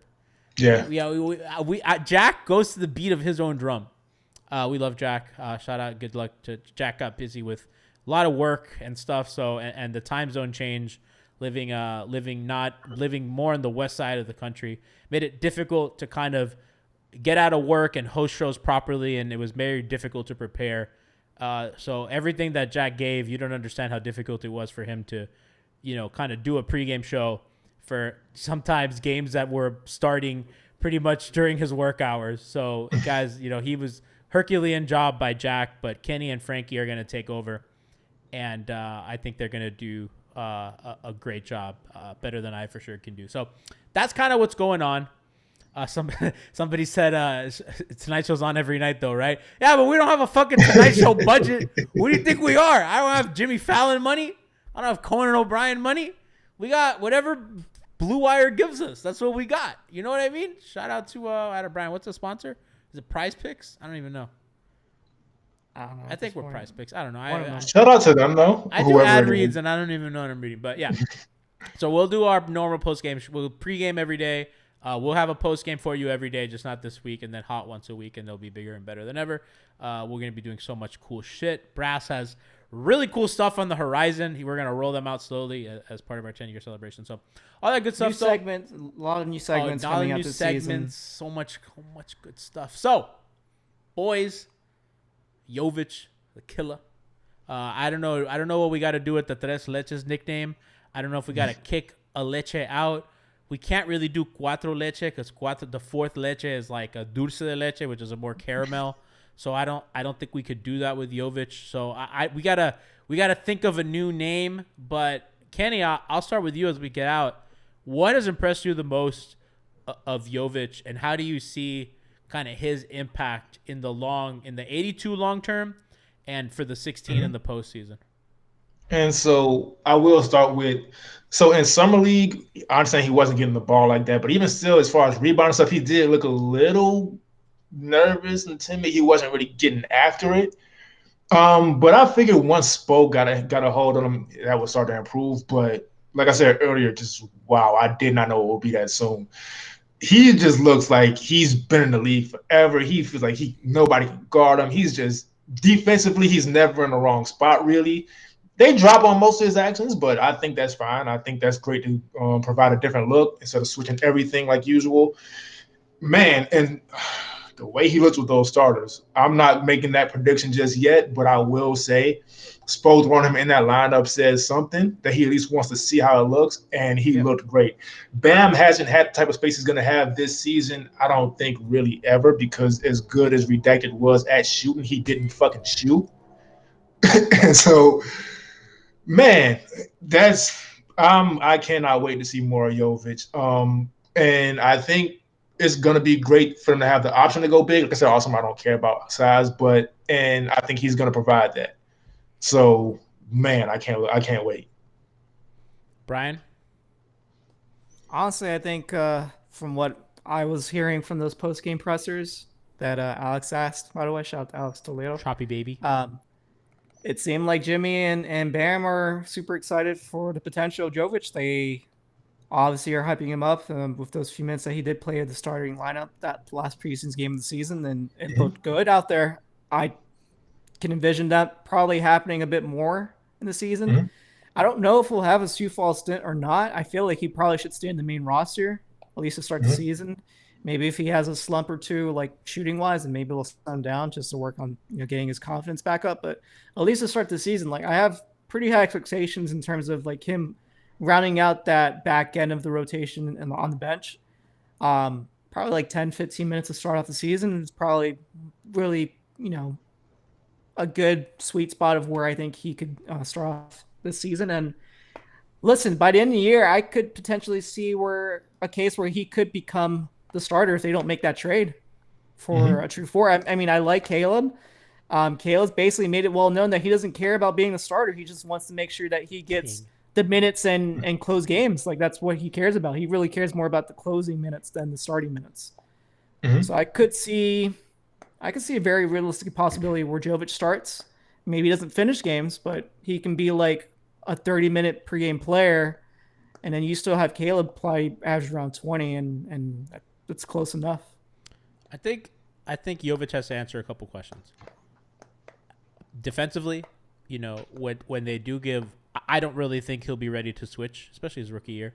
Yeah. Yeah, Jack goes to the beat of his own drum. We love Jack. Shout out, good luck to Jack. Got busy with a lot of work and stuff. So and the time zone change, living more on the west side of the country made it difficult to kind of get out of work and host shows properly, and it was very difficult to prepare. So everything that Jack gave, you don't understand how difficult it was for him to, kind of do a pregame show for sometimes games that were starting pretty much during his work hours. So guys, he was Herculean job by Jack, but Kenny and Frankie are going to take over. And I think they're going to do a great job, better than I for sure can do. So that's kind of what's going on. Somebody said Tonight Show's on every night, though, right? Yeah, but we don't have a fucking Tonight Show budget. What do you think we are? I don't have Jimmy Fallon money. I don't have Conan O'Brien money. We got whatever Blue Wire gives us. That's what we got. You know what I mean? Shout out to Adam Bryan. What's the sponsor? Is it Prize Picks? I don't even know. I don't know. I think we're Prize Picks. I don't know. Shout out to them, though. I do ad reads, and I don't even know what I'm reading. But, yeah. So we'll do our normal post-game. We'll pregame every day. We'll have a post-game for you every day, just not this week, and then hot once a week, and they'll be bigger and better than ever. We're going to be doing so much cool shit. Brass has really cool stuff on the horizon. We're going to roll them out slowly as part of our 10-year celebration. So all that good stuff. New segments, a lot of new segments coming up this season. So much good stuff. So, boys, Jovic, the killer. I don't know what we got to do with the Tres Leches nickname. I don't know if we got to kick a leche out. We can't really do cuatro leche because the fourth leche is like a dulce de leche, which is a more caramel. So I don't think we could do that with Jovic. So we gotta think of a new name. But Kenny, I'll start with you as we get out. What has impressed you the most of Jovic, and how do you see kind of his impact in the 82 long term, and for the 16 in the postseason? And so I will start with, so in Summer League, I understand he wasn't getting the ball like that, but even still, as far as rebounding stuff, he did look a little nervous and timid. He wasn't really getting after it. But I figured once Spo got a hold on him, that would start to improve. But like I said earlier, just wow, I did not know it would be that soon. He just looks like he's been in the league forever. He feels like nobody can guard him. He's just defensively, he's never in the wrong spot, really. They drop on most of his actions, but I think that's fine. I think that's great to provide a different look instead of switching everything like usual. Man, and the way he looks with those starters, I'm not making that prediction just yet, but I will say Spo throwing him in that lineup says something that he at least wants to see how it looks, and he looked great. Bam hasn't had the type of space he's going to have this season, I don't think really ever, because as good as Redacted was at shooting, he didn't fucking shoot. And so – man, I cannot wait to see more of Jovic. And I think it's gonna be great for him to have the option to go big. Like I said, also I don't care about size, and I think he's gonna provide that. So, man, I can't wait. Brian? Honestly, I think from what I was hearing from those post-game pressers that Alex asked, by the way, shout out to Alex Toledo. Choppy baby. It seemed like Jimmy and Bam are super excited for the potential of Jovic. They obviously are hyping him up with those few minutes that he did play at the starting lineup that last preseason game of the season, and it looked good out there. I can envision that probably happening a bit more in the season. Mm-hmm. I don't know if we'll have a Sioux Falls stint or not. I feel like he probably should stay in the main roster, at least to start the season. Maybe if he has a slump or two, like shooting wise, and maybe we'll slow him down just to work on getting his confidence back up. But at least to start the season, like I have pretty high expectations in terms of like him rounding out that back end of the rotation and on the bench. Probably like 10, 15 minutes to start off the season is probably really a good sweet spot of where I think he could start off this season. And listen, by the end of the year, I could potentially see a case where he could become the starter if they don't make that trade for a true four. I mean, I like Caleb. Caleb's basically made it well known that he doesn't care about being the starter. He just wants to make sure that he gets the minutes and close games. Like that's what he cares about. He really cares more about the closing minutes than the starting minutes. So I could see a very realistic possibility where Jovic starts. Maybe he doesn't finish games, but he can be like a 30-minute pregame player, and then you still have Caleb probably average around 20, and it's close enough. I think Jovic has to answer a couple questions. Defensively, when they do give, I don't really think he'll be ready to switch, especially his rookie year.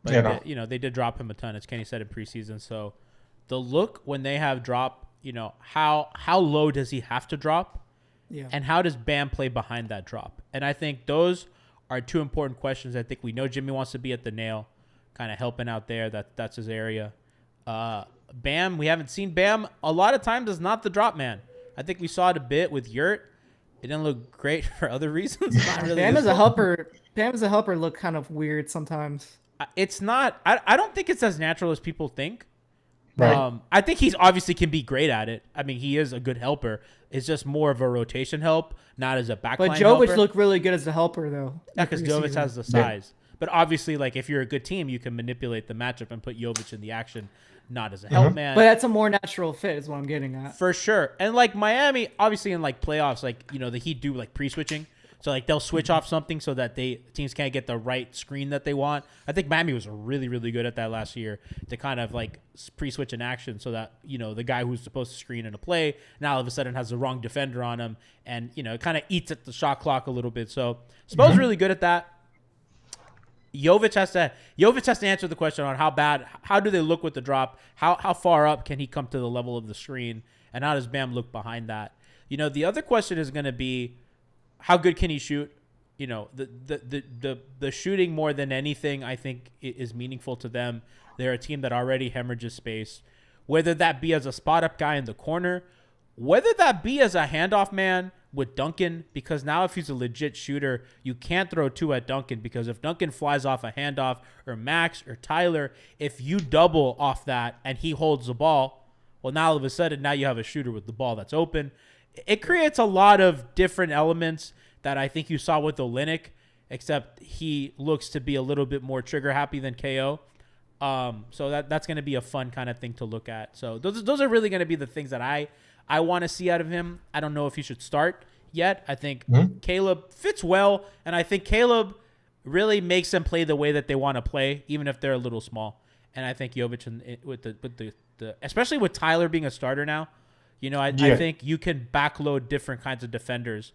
But they did drop him a ton, as Kenny said in preseason. So the look when they have drop, how low does he have to drop? Yeah. And how does Bam play behind that drop? And I think those are two important questions. I think we know Jimmy wants to be at the nail. kind of helping out there. That's his area. Bam, we haven't seen Bam a lot of times is not the drop man. I think we saw it a bit with Yurt. It didn't look great for other reasons. Not really Bam as a helper. Bam as a helper look kind of weird sometimes. It's not. I don't think it's as natural as people think. Right. I think he's obviously can be great at it. I mean, he is a good helper. It's just more of a rotation help, not as a backline But Jovic helper. looked really good as a helper, though. Yeah, because Jovic has the size. But obviously, like if you're a good team, you can manipulate the matchup and put Jovic in the action, not as a help man. But that's a more natural fit, is what I'm getting at. For sure. And like Miami, obviously in like playoffs, like the Heat do like pre-switching. So like they'll switch off something so that teams can't get the right screen that they want. I think Miami was really, really good at that last year to kind of like pre-switch in action so that, the guy who's supposed to screen in a play now all of a sudden has the wrong defender on him and, it kind of eats at the shot clock a little bit. So Spo's really good at that. Jovic has to answer the question on how do they look with the drop? How far up can he come to the level of the screen? And how does Bam look behind that? The other question is going to be, how good can he shoot? The shooting more than anything, I think, is meaningful to them. They're a team that already hemorrhages space, whether that be as a spot-up guy in the corner, whether that be as a handoff man with Duncan, because now if he's a legit shooter, you can't throw two at Duncan because if Duncan flies off a handoff or Max or Tyler, if you double off that and he holds the ball, well, now all of a sudden, now you have a shooter with the ball that's open. It creates a lot of different elements that I think you saw with Olynyk, except he looks to be a little bit more trigger happy than KO. So that's going to be a fun kind of thing to look at. So those are really going to be the things that I want to see out of him. I don't know if he should start yet. I think Caleb fits well, and I think Caleb really makes them play the way that they want to play, even if they're a little small. And I think Jovic with the especially with Tyler being a starter now. I think you can backload different kinds of defenders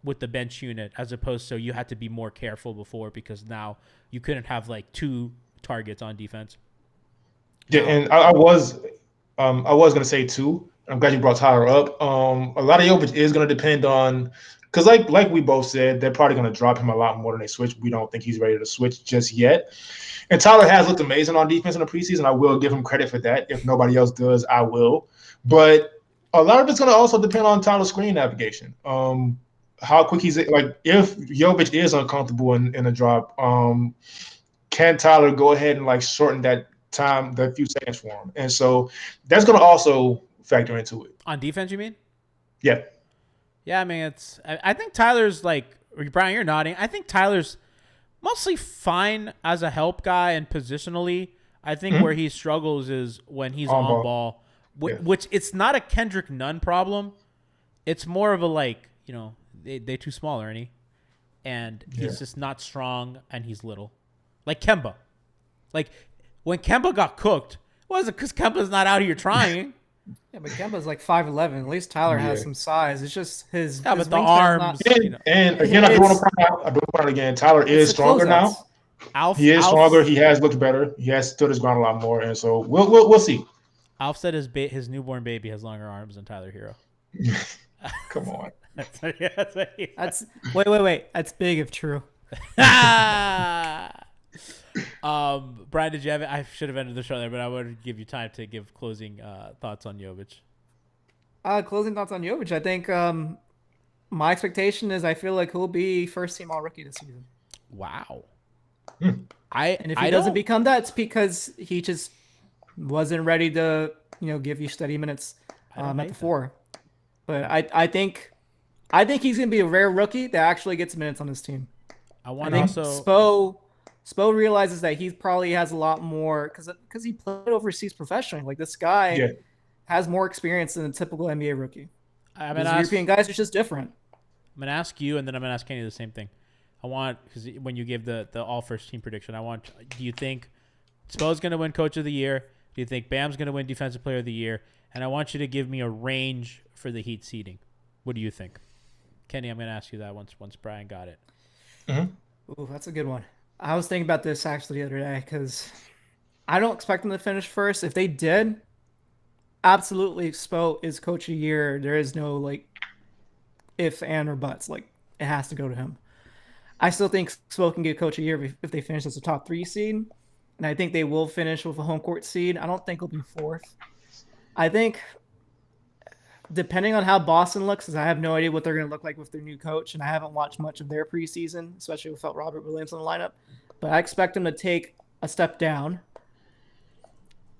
with the bench unit as opposed to you had to be more careful before because now you couldn't have like two targets on defense. Yeah, and I was going to say too. I'm glad you brought Tyler up. A lot of Jovic is going to depend on because like we both said, they're probably going to drop him a lot more than they switch. We don't think he's ready to switch just yet. And Tyler has looked amazing on defense in the preseason. I will give him credit for that. If nobody else does, I will. But a lot of it's going to also depend on Tyler's screen navigation. How quick he's like if Jovic is uncomfortable in a drop, can Tyler go ahead and like shorten that time, that few seconds for him? And so that's going to also factor into it. On defense, you mean? Yeah. Yeah, I mean I think Tyler's like Brian, you're nodding. I think Tyler's mostly fine as a help guy and positionally. I think where he struggles is when he's on ball. Which it's not a Kendrick Nunn problem. It's more of a like, they too small, Ernie. And he's just not strong and he's little. Like Kemba. Like when Kemba got cooked, it wasn't because Kemba's not out here trying. Yeah, but Kemba's like 5'11". At least Tyler has some size. It's just his but his the wingspan's arms. And again, I do want to point out again, Tyler is stronger now. He is stronger. He has looked better. He has stood his ground a lot more. And so we'll see. Alf said his newborn baby has longer arms than Tyler Herro. Come on. That's wait. That's big if true. Brian, did you have it? I should have ended the show there, but I wanted to give you time to give closing thoughts on Jovic. Closing thoughts on Jovic. I think my expectation is I feel like he'll be first team all rookie this season. Wow. And if he doesn't become that, it's because he just wasn't ready to, give you steady minutes at the 4. But I think he's gonna be a rare rookie that actually gets minutes on his team. I think Spo realizes that he probably has a lot more because he played overseas professionally. Like this guy has more experience than a typical NBA rookie. European guys are just different. I'm gonna ask you, and then I'm gonna ask Kenny the same thing. Because when you gave the all first team prediction, do you think Spo's gonna win Coach of the Year? Do you think Bam's gonna win Defensive Player of the Year? And I want you to give me a range for the Heat seeding. What do you think? Kenny, I'm gonna ask you that once Brian got it. Ooh, that's a good one. I was thinking about this actually the other day because I don't expect them to finish first. If they did, absolutely Spo is Coach of the Year. There is no like if, and, or buts. Like it has to go to him. I still think Spo can get Coach of the Year if they finish as a top 3 seed. and I think they will finish with a home court seed. I don't think it'll be 4th. I think, depending on how Boston looks, because I have no idea what they're going to look like with their new coach, and I haven't watched much of their preseason, especially without Robert Williams in the lineup. But I expect them to take a step down.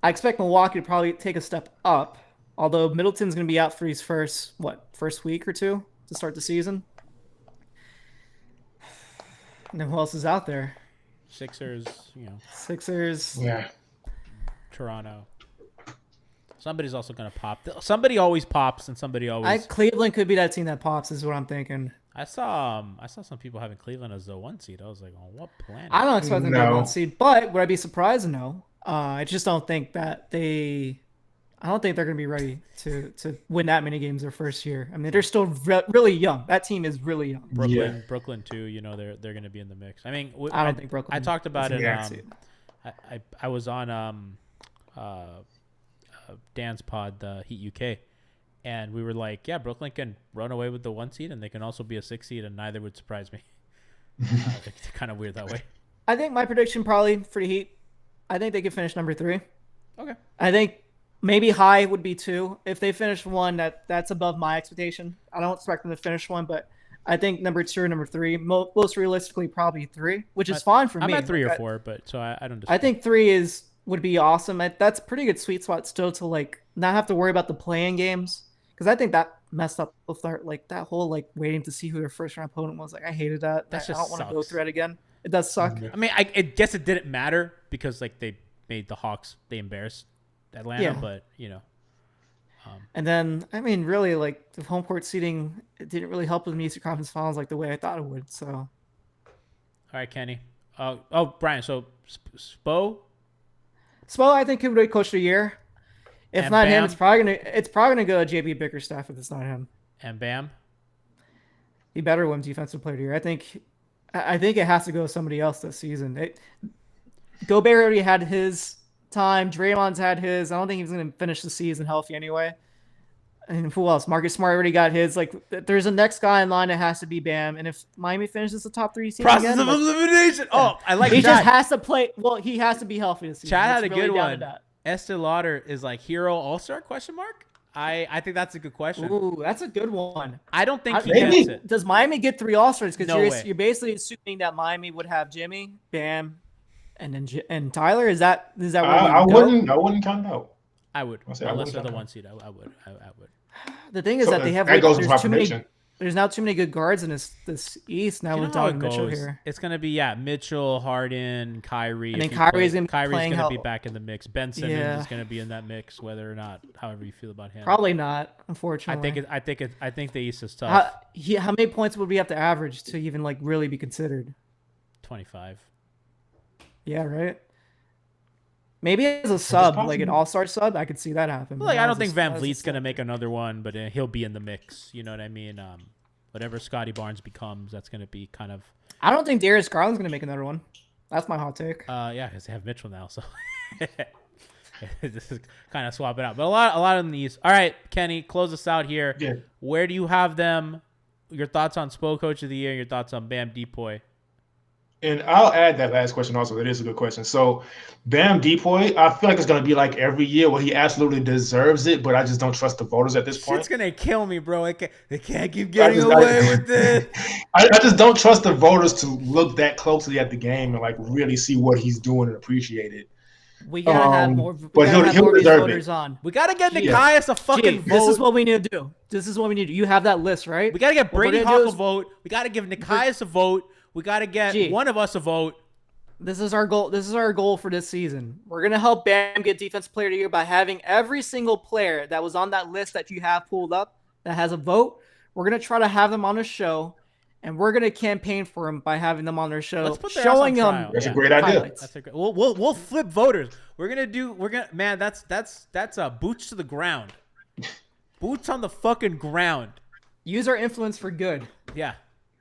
I expect Milwaukee to probably take a step up, although Middleton's going to be out for his first week or two to start the season. And then who else is out there? Sixers, Sixers. Yeah. Toronto. Somebody's also gonna pop. Somebody always pops, and somebody always. Cleveland could be that team that pops. Is what I'm thinking. I saw some people having Cleveland as the 1 seed. I was like, on what planet? I don't expect them to be 1 seed, but would I be surprised? No. I just don't think that I don't think they're going to be ready to win that many games their first year. I mean, they're still really young. That team is really young. Brooklyn too. They're going to be in the mix. I mean, I don't think Brooklyn. I talked about it. I I was on Dan's pod, the Heat UK, and we were like, yeah, Brooklyn can run away with the 1 seed, and they can also be a 6 seed, and neither would surprise me. It's kind of weird that way. I think my prediction probably for the Heat, I think they could finish number 3. Okay. I think maybe high would be 2. If they finish 1, that's above my expectation. I don't expect them to finish 1, but I think number 2 or number 3, most realistically probably 3, which is fine for me. I'm at 3 or 4, but so I don't. I think 3 would be awesome. That's a pretty good sweet spot still to like not have to worry about the playing games, because I think that messed up with that whole waiting to see who their first round opponent was. Like I hated that. I don't want to go through that again. It does suck. I mean, I guess it didn't matter because they made the Hawks, they embarrassed Atlanta, but and then I mean, really the home court seating, it didn't really help with the Eastern Conference Finals the way I thought it would. So, all right, Kenny. Brian. So Spo, I think he would be coach of the year. If and not Bam. him, it's probably gonna go JB Bickerstaff if it's not him. And Bam. He better win Defensive Player of the Year. I think it has to go with somebody else this season. Gobert already had his time. Draymond's had his. I don't think he's going to finish the season healthy anyway. And who else? Marcus Smart already got his. There's a next guy in line that has to be Bam. And if Miami finishes the top 3 seed Process again, of elimination. Oh, I like he Chad. just has to play. Well, he has to be healthy this season. Chad had a really good down to one. that. Estee Lauder is Hero All-Star ? I think that's a good question. Ooh, that's a good one. I don't think he maybe. gets it. Does Miami get 3 All-Stars? Because No way. you're basically assuming that Miami would have Jimmy, Bam, and Tyler. Is that where I wouldn't count it out. I would. I'll say I Unless would they're the count 1 seed, I would. The thing is So that they have that goes with my there's too many. prediction. There's now too many good guards in this East now You know with how it Donovan Mitchell goes. here. It's gonna be Mitchell, Harden, Kyrie. And then if you Kyrie's play- gonna be Kyrie's playing gonna be help. back in the mix. Ben Simmons Yeah. is gonna be in that mix, whether or not, however you feel about him. Probably not, unfortunately. I think the East is tough. How many points would we have to average to even really be considered? 25. Yeah, right. Maybe as a sub, an possible. all-star sub, I could see that happen. Well, I don't think Van Vliet's gonna make another one, but he'll be in the mix. You know what I mean? Whatever Scotty Barnes becomes, that's gonna be kind of. I don't think Darius Garland's gonna make another one. That's my hot take. Yeah, because they have Mitchell now, so this is kind of swap it out. But a lot in these. All right, Kenny, close us out here. Yeah. Where do you have them? Your thoughts on Spo Coach of the Year? Your thoughts on Bam Depoy? And I'll add that last question also. That is a good question. So, Bam Depoy, I feel like it's going to be like every year where he absolutely deserves it, but I just don't trust the voters at this point. Shit's gonna kill me, bro. They can't keep getting away with this. I just don't trust the voters to look that closely at the game and really see what he's doing and appreciate it. We gotta have more. but he'll More of these deserve voters it. on. We gotta get Yeah. Nikias a fucking vote. This is what we need to do. This is what we need to do. You have that list, right? We gotta get What we're Brady gonna do Hawk a is- vote. We gotta give Nikias a vote. We gotta get one of us a vote. This is our goal. This is our goal for this season. We're gonna help Bam get Defensive Player of the Year by having every single player that was on that list that you have pulled up that has a vote. We're gonna try to have them on the show, and we're gonna campaign for them by having them on their show, Let's put their ass on showing them. trial. That's Yeah. a great idea. highlights. That's a great. We'll flip voters. We're gonna man. That's boots to the ground. Boots on the fucking ground. Use our influence for good. Yeah.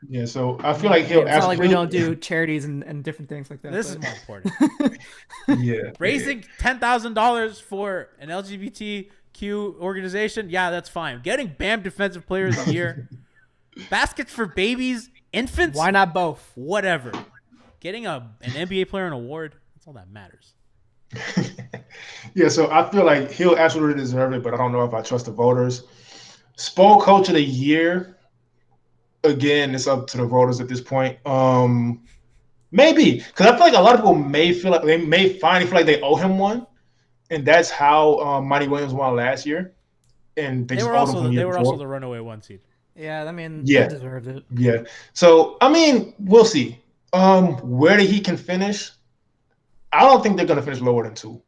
Yeah, so I feel like he'll It's not like we don't absolutely. do charities and different things like that. This is but- more important. Yeah. Raising $10,000 for an LGBTQ organization, yeah, that's fine. Getting Bam Defensive Player of the Year, baskets for babies, infants, Why not both? whatever. Getting an NBA player an award, That's all that matters. Yeah, so I feel like he'll absolutely deserve it, but I don't know if I trust the voters. Spo Coach of the Year, again, it's up to the voters at this point. Maybe because I feel like a lot of people may feel like they may finally feel like they owe him one, and that's how Monty Williams won last year, and they just owed him from the year before. The runaway 1 seed. Yeah, I mean, they Yeah, deserved it. yeah. So I mean, we'll see. Where the Heat can finish, I don't think they're gonna finish lower than 2.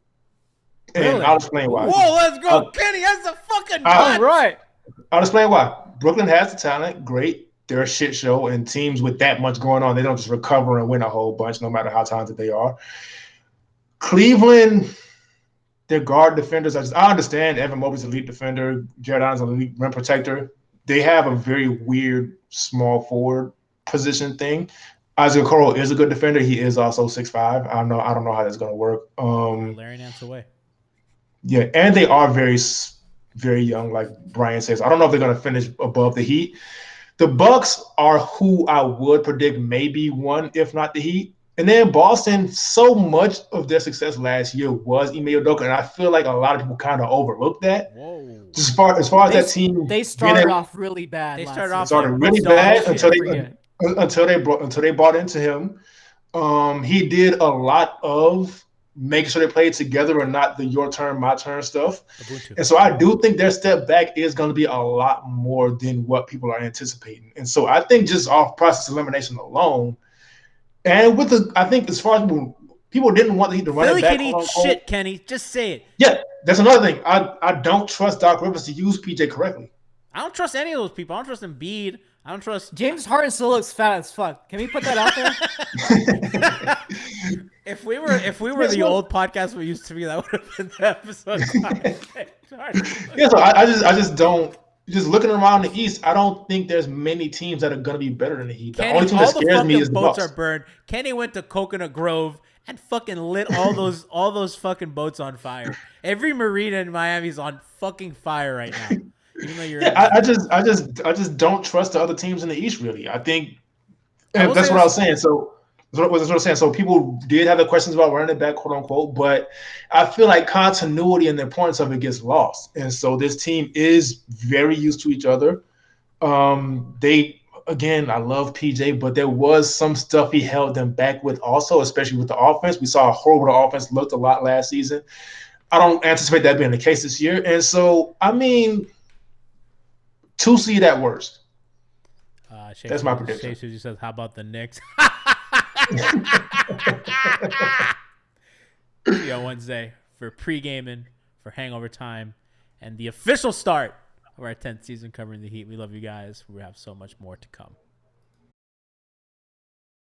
And Really? I'll explain why. Whoa, let's go. Kenny has the fucking All butt. right. I'll explain why. Brooklyn has the talent, great. They're a shit show, and teams with that much going on, they don't just recover and win a whole bunch, no matter how talented they are. Cleveland, their guard defenders. I understand Evan Mobley's elite defender, Jared Allen's an elite rim protector. They have a very weird small forward position thing. Isaac Okoro is a good defender. He is also 6'5". I don't know how that's going to work. Larry Nance away. Yeah, and they are very, very young, like Brian says. I don't know if they're going to finish above the Heat. The Bucks are who I would predict maybe one, if not the Heat. And then Boston, so much of their success last year was Ime Udoka, and I feel like a lot of people kind of overlooked that. Whoa. Just as far as that team, They started off really bad. They last started year. off started like really dog bad shit. until they bought into him. He did a lot of making sure they played together and not the your turn, my turn stuff. Ubuntu. And so I do think their step back is going to be a lot more than what people are anticipating. And so I think just off process elimination alone, and with I think as far as people didn't want the Heat to run Philly it back. can eat shit, Kenny. Just say it. Yeah, that's another thing. I don't trust Doc Rivers to use PJ correctly. I don't trust any of those people. I don't trust Embiid. I don't trust James Harden still looks fat as fuck. Can we put that out there? If we were the old podcast we used to be, that would have been the episode. Yeah, so I just don't. Just looking around the East, I don't think there's many teams that are going to be better than the Heat. The Kenny, only team all that the scares me fucking is the boats Bucks. are burned. Kenny went to Coconut Grove and fucking lit all those fucking boats on fire. Every marina in Miami is on fucking fire right now. Even though you're I just don't trust the other teams in the East really. I think will that's say what I this- was saying. So that's what I was saying. So people did have the questions about running it back, quote unquote, but I feel like continuity and the importance of it gets lost. And so this team is very used to each other. Again, I love PJ, but there was some stuff he held them back with also, especially with the offense. We saw how horrible the offense looked a lot last season. I don't anticipate that being the case this year. And so, I mean, 2 seed at worst. That's my prediction. Shay Suzy says, "How about the Knicks?" See you on Wednesday for pre-gaming, for hangover time, and the official start of our 10th season covering the Heat. We love you guys. We have so much more to come.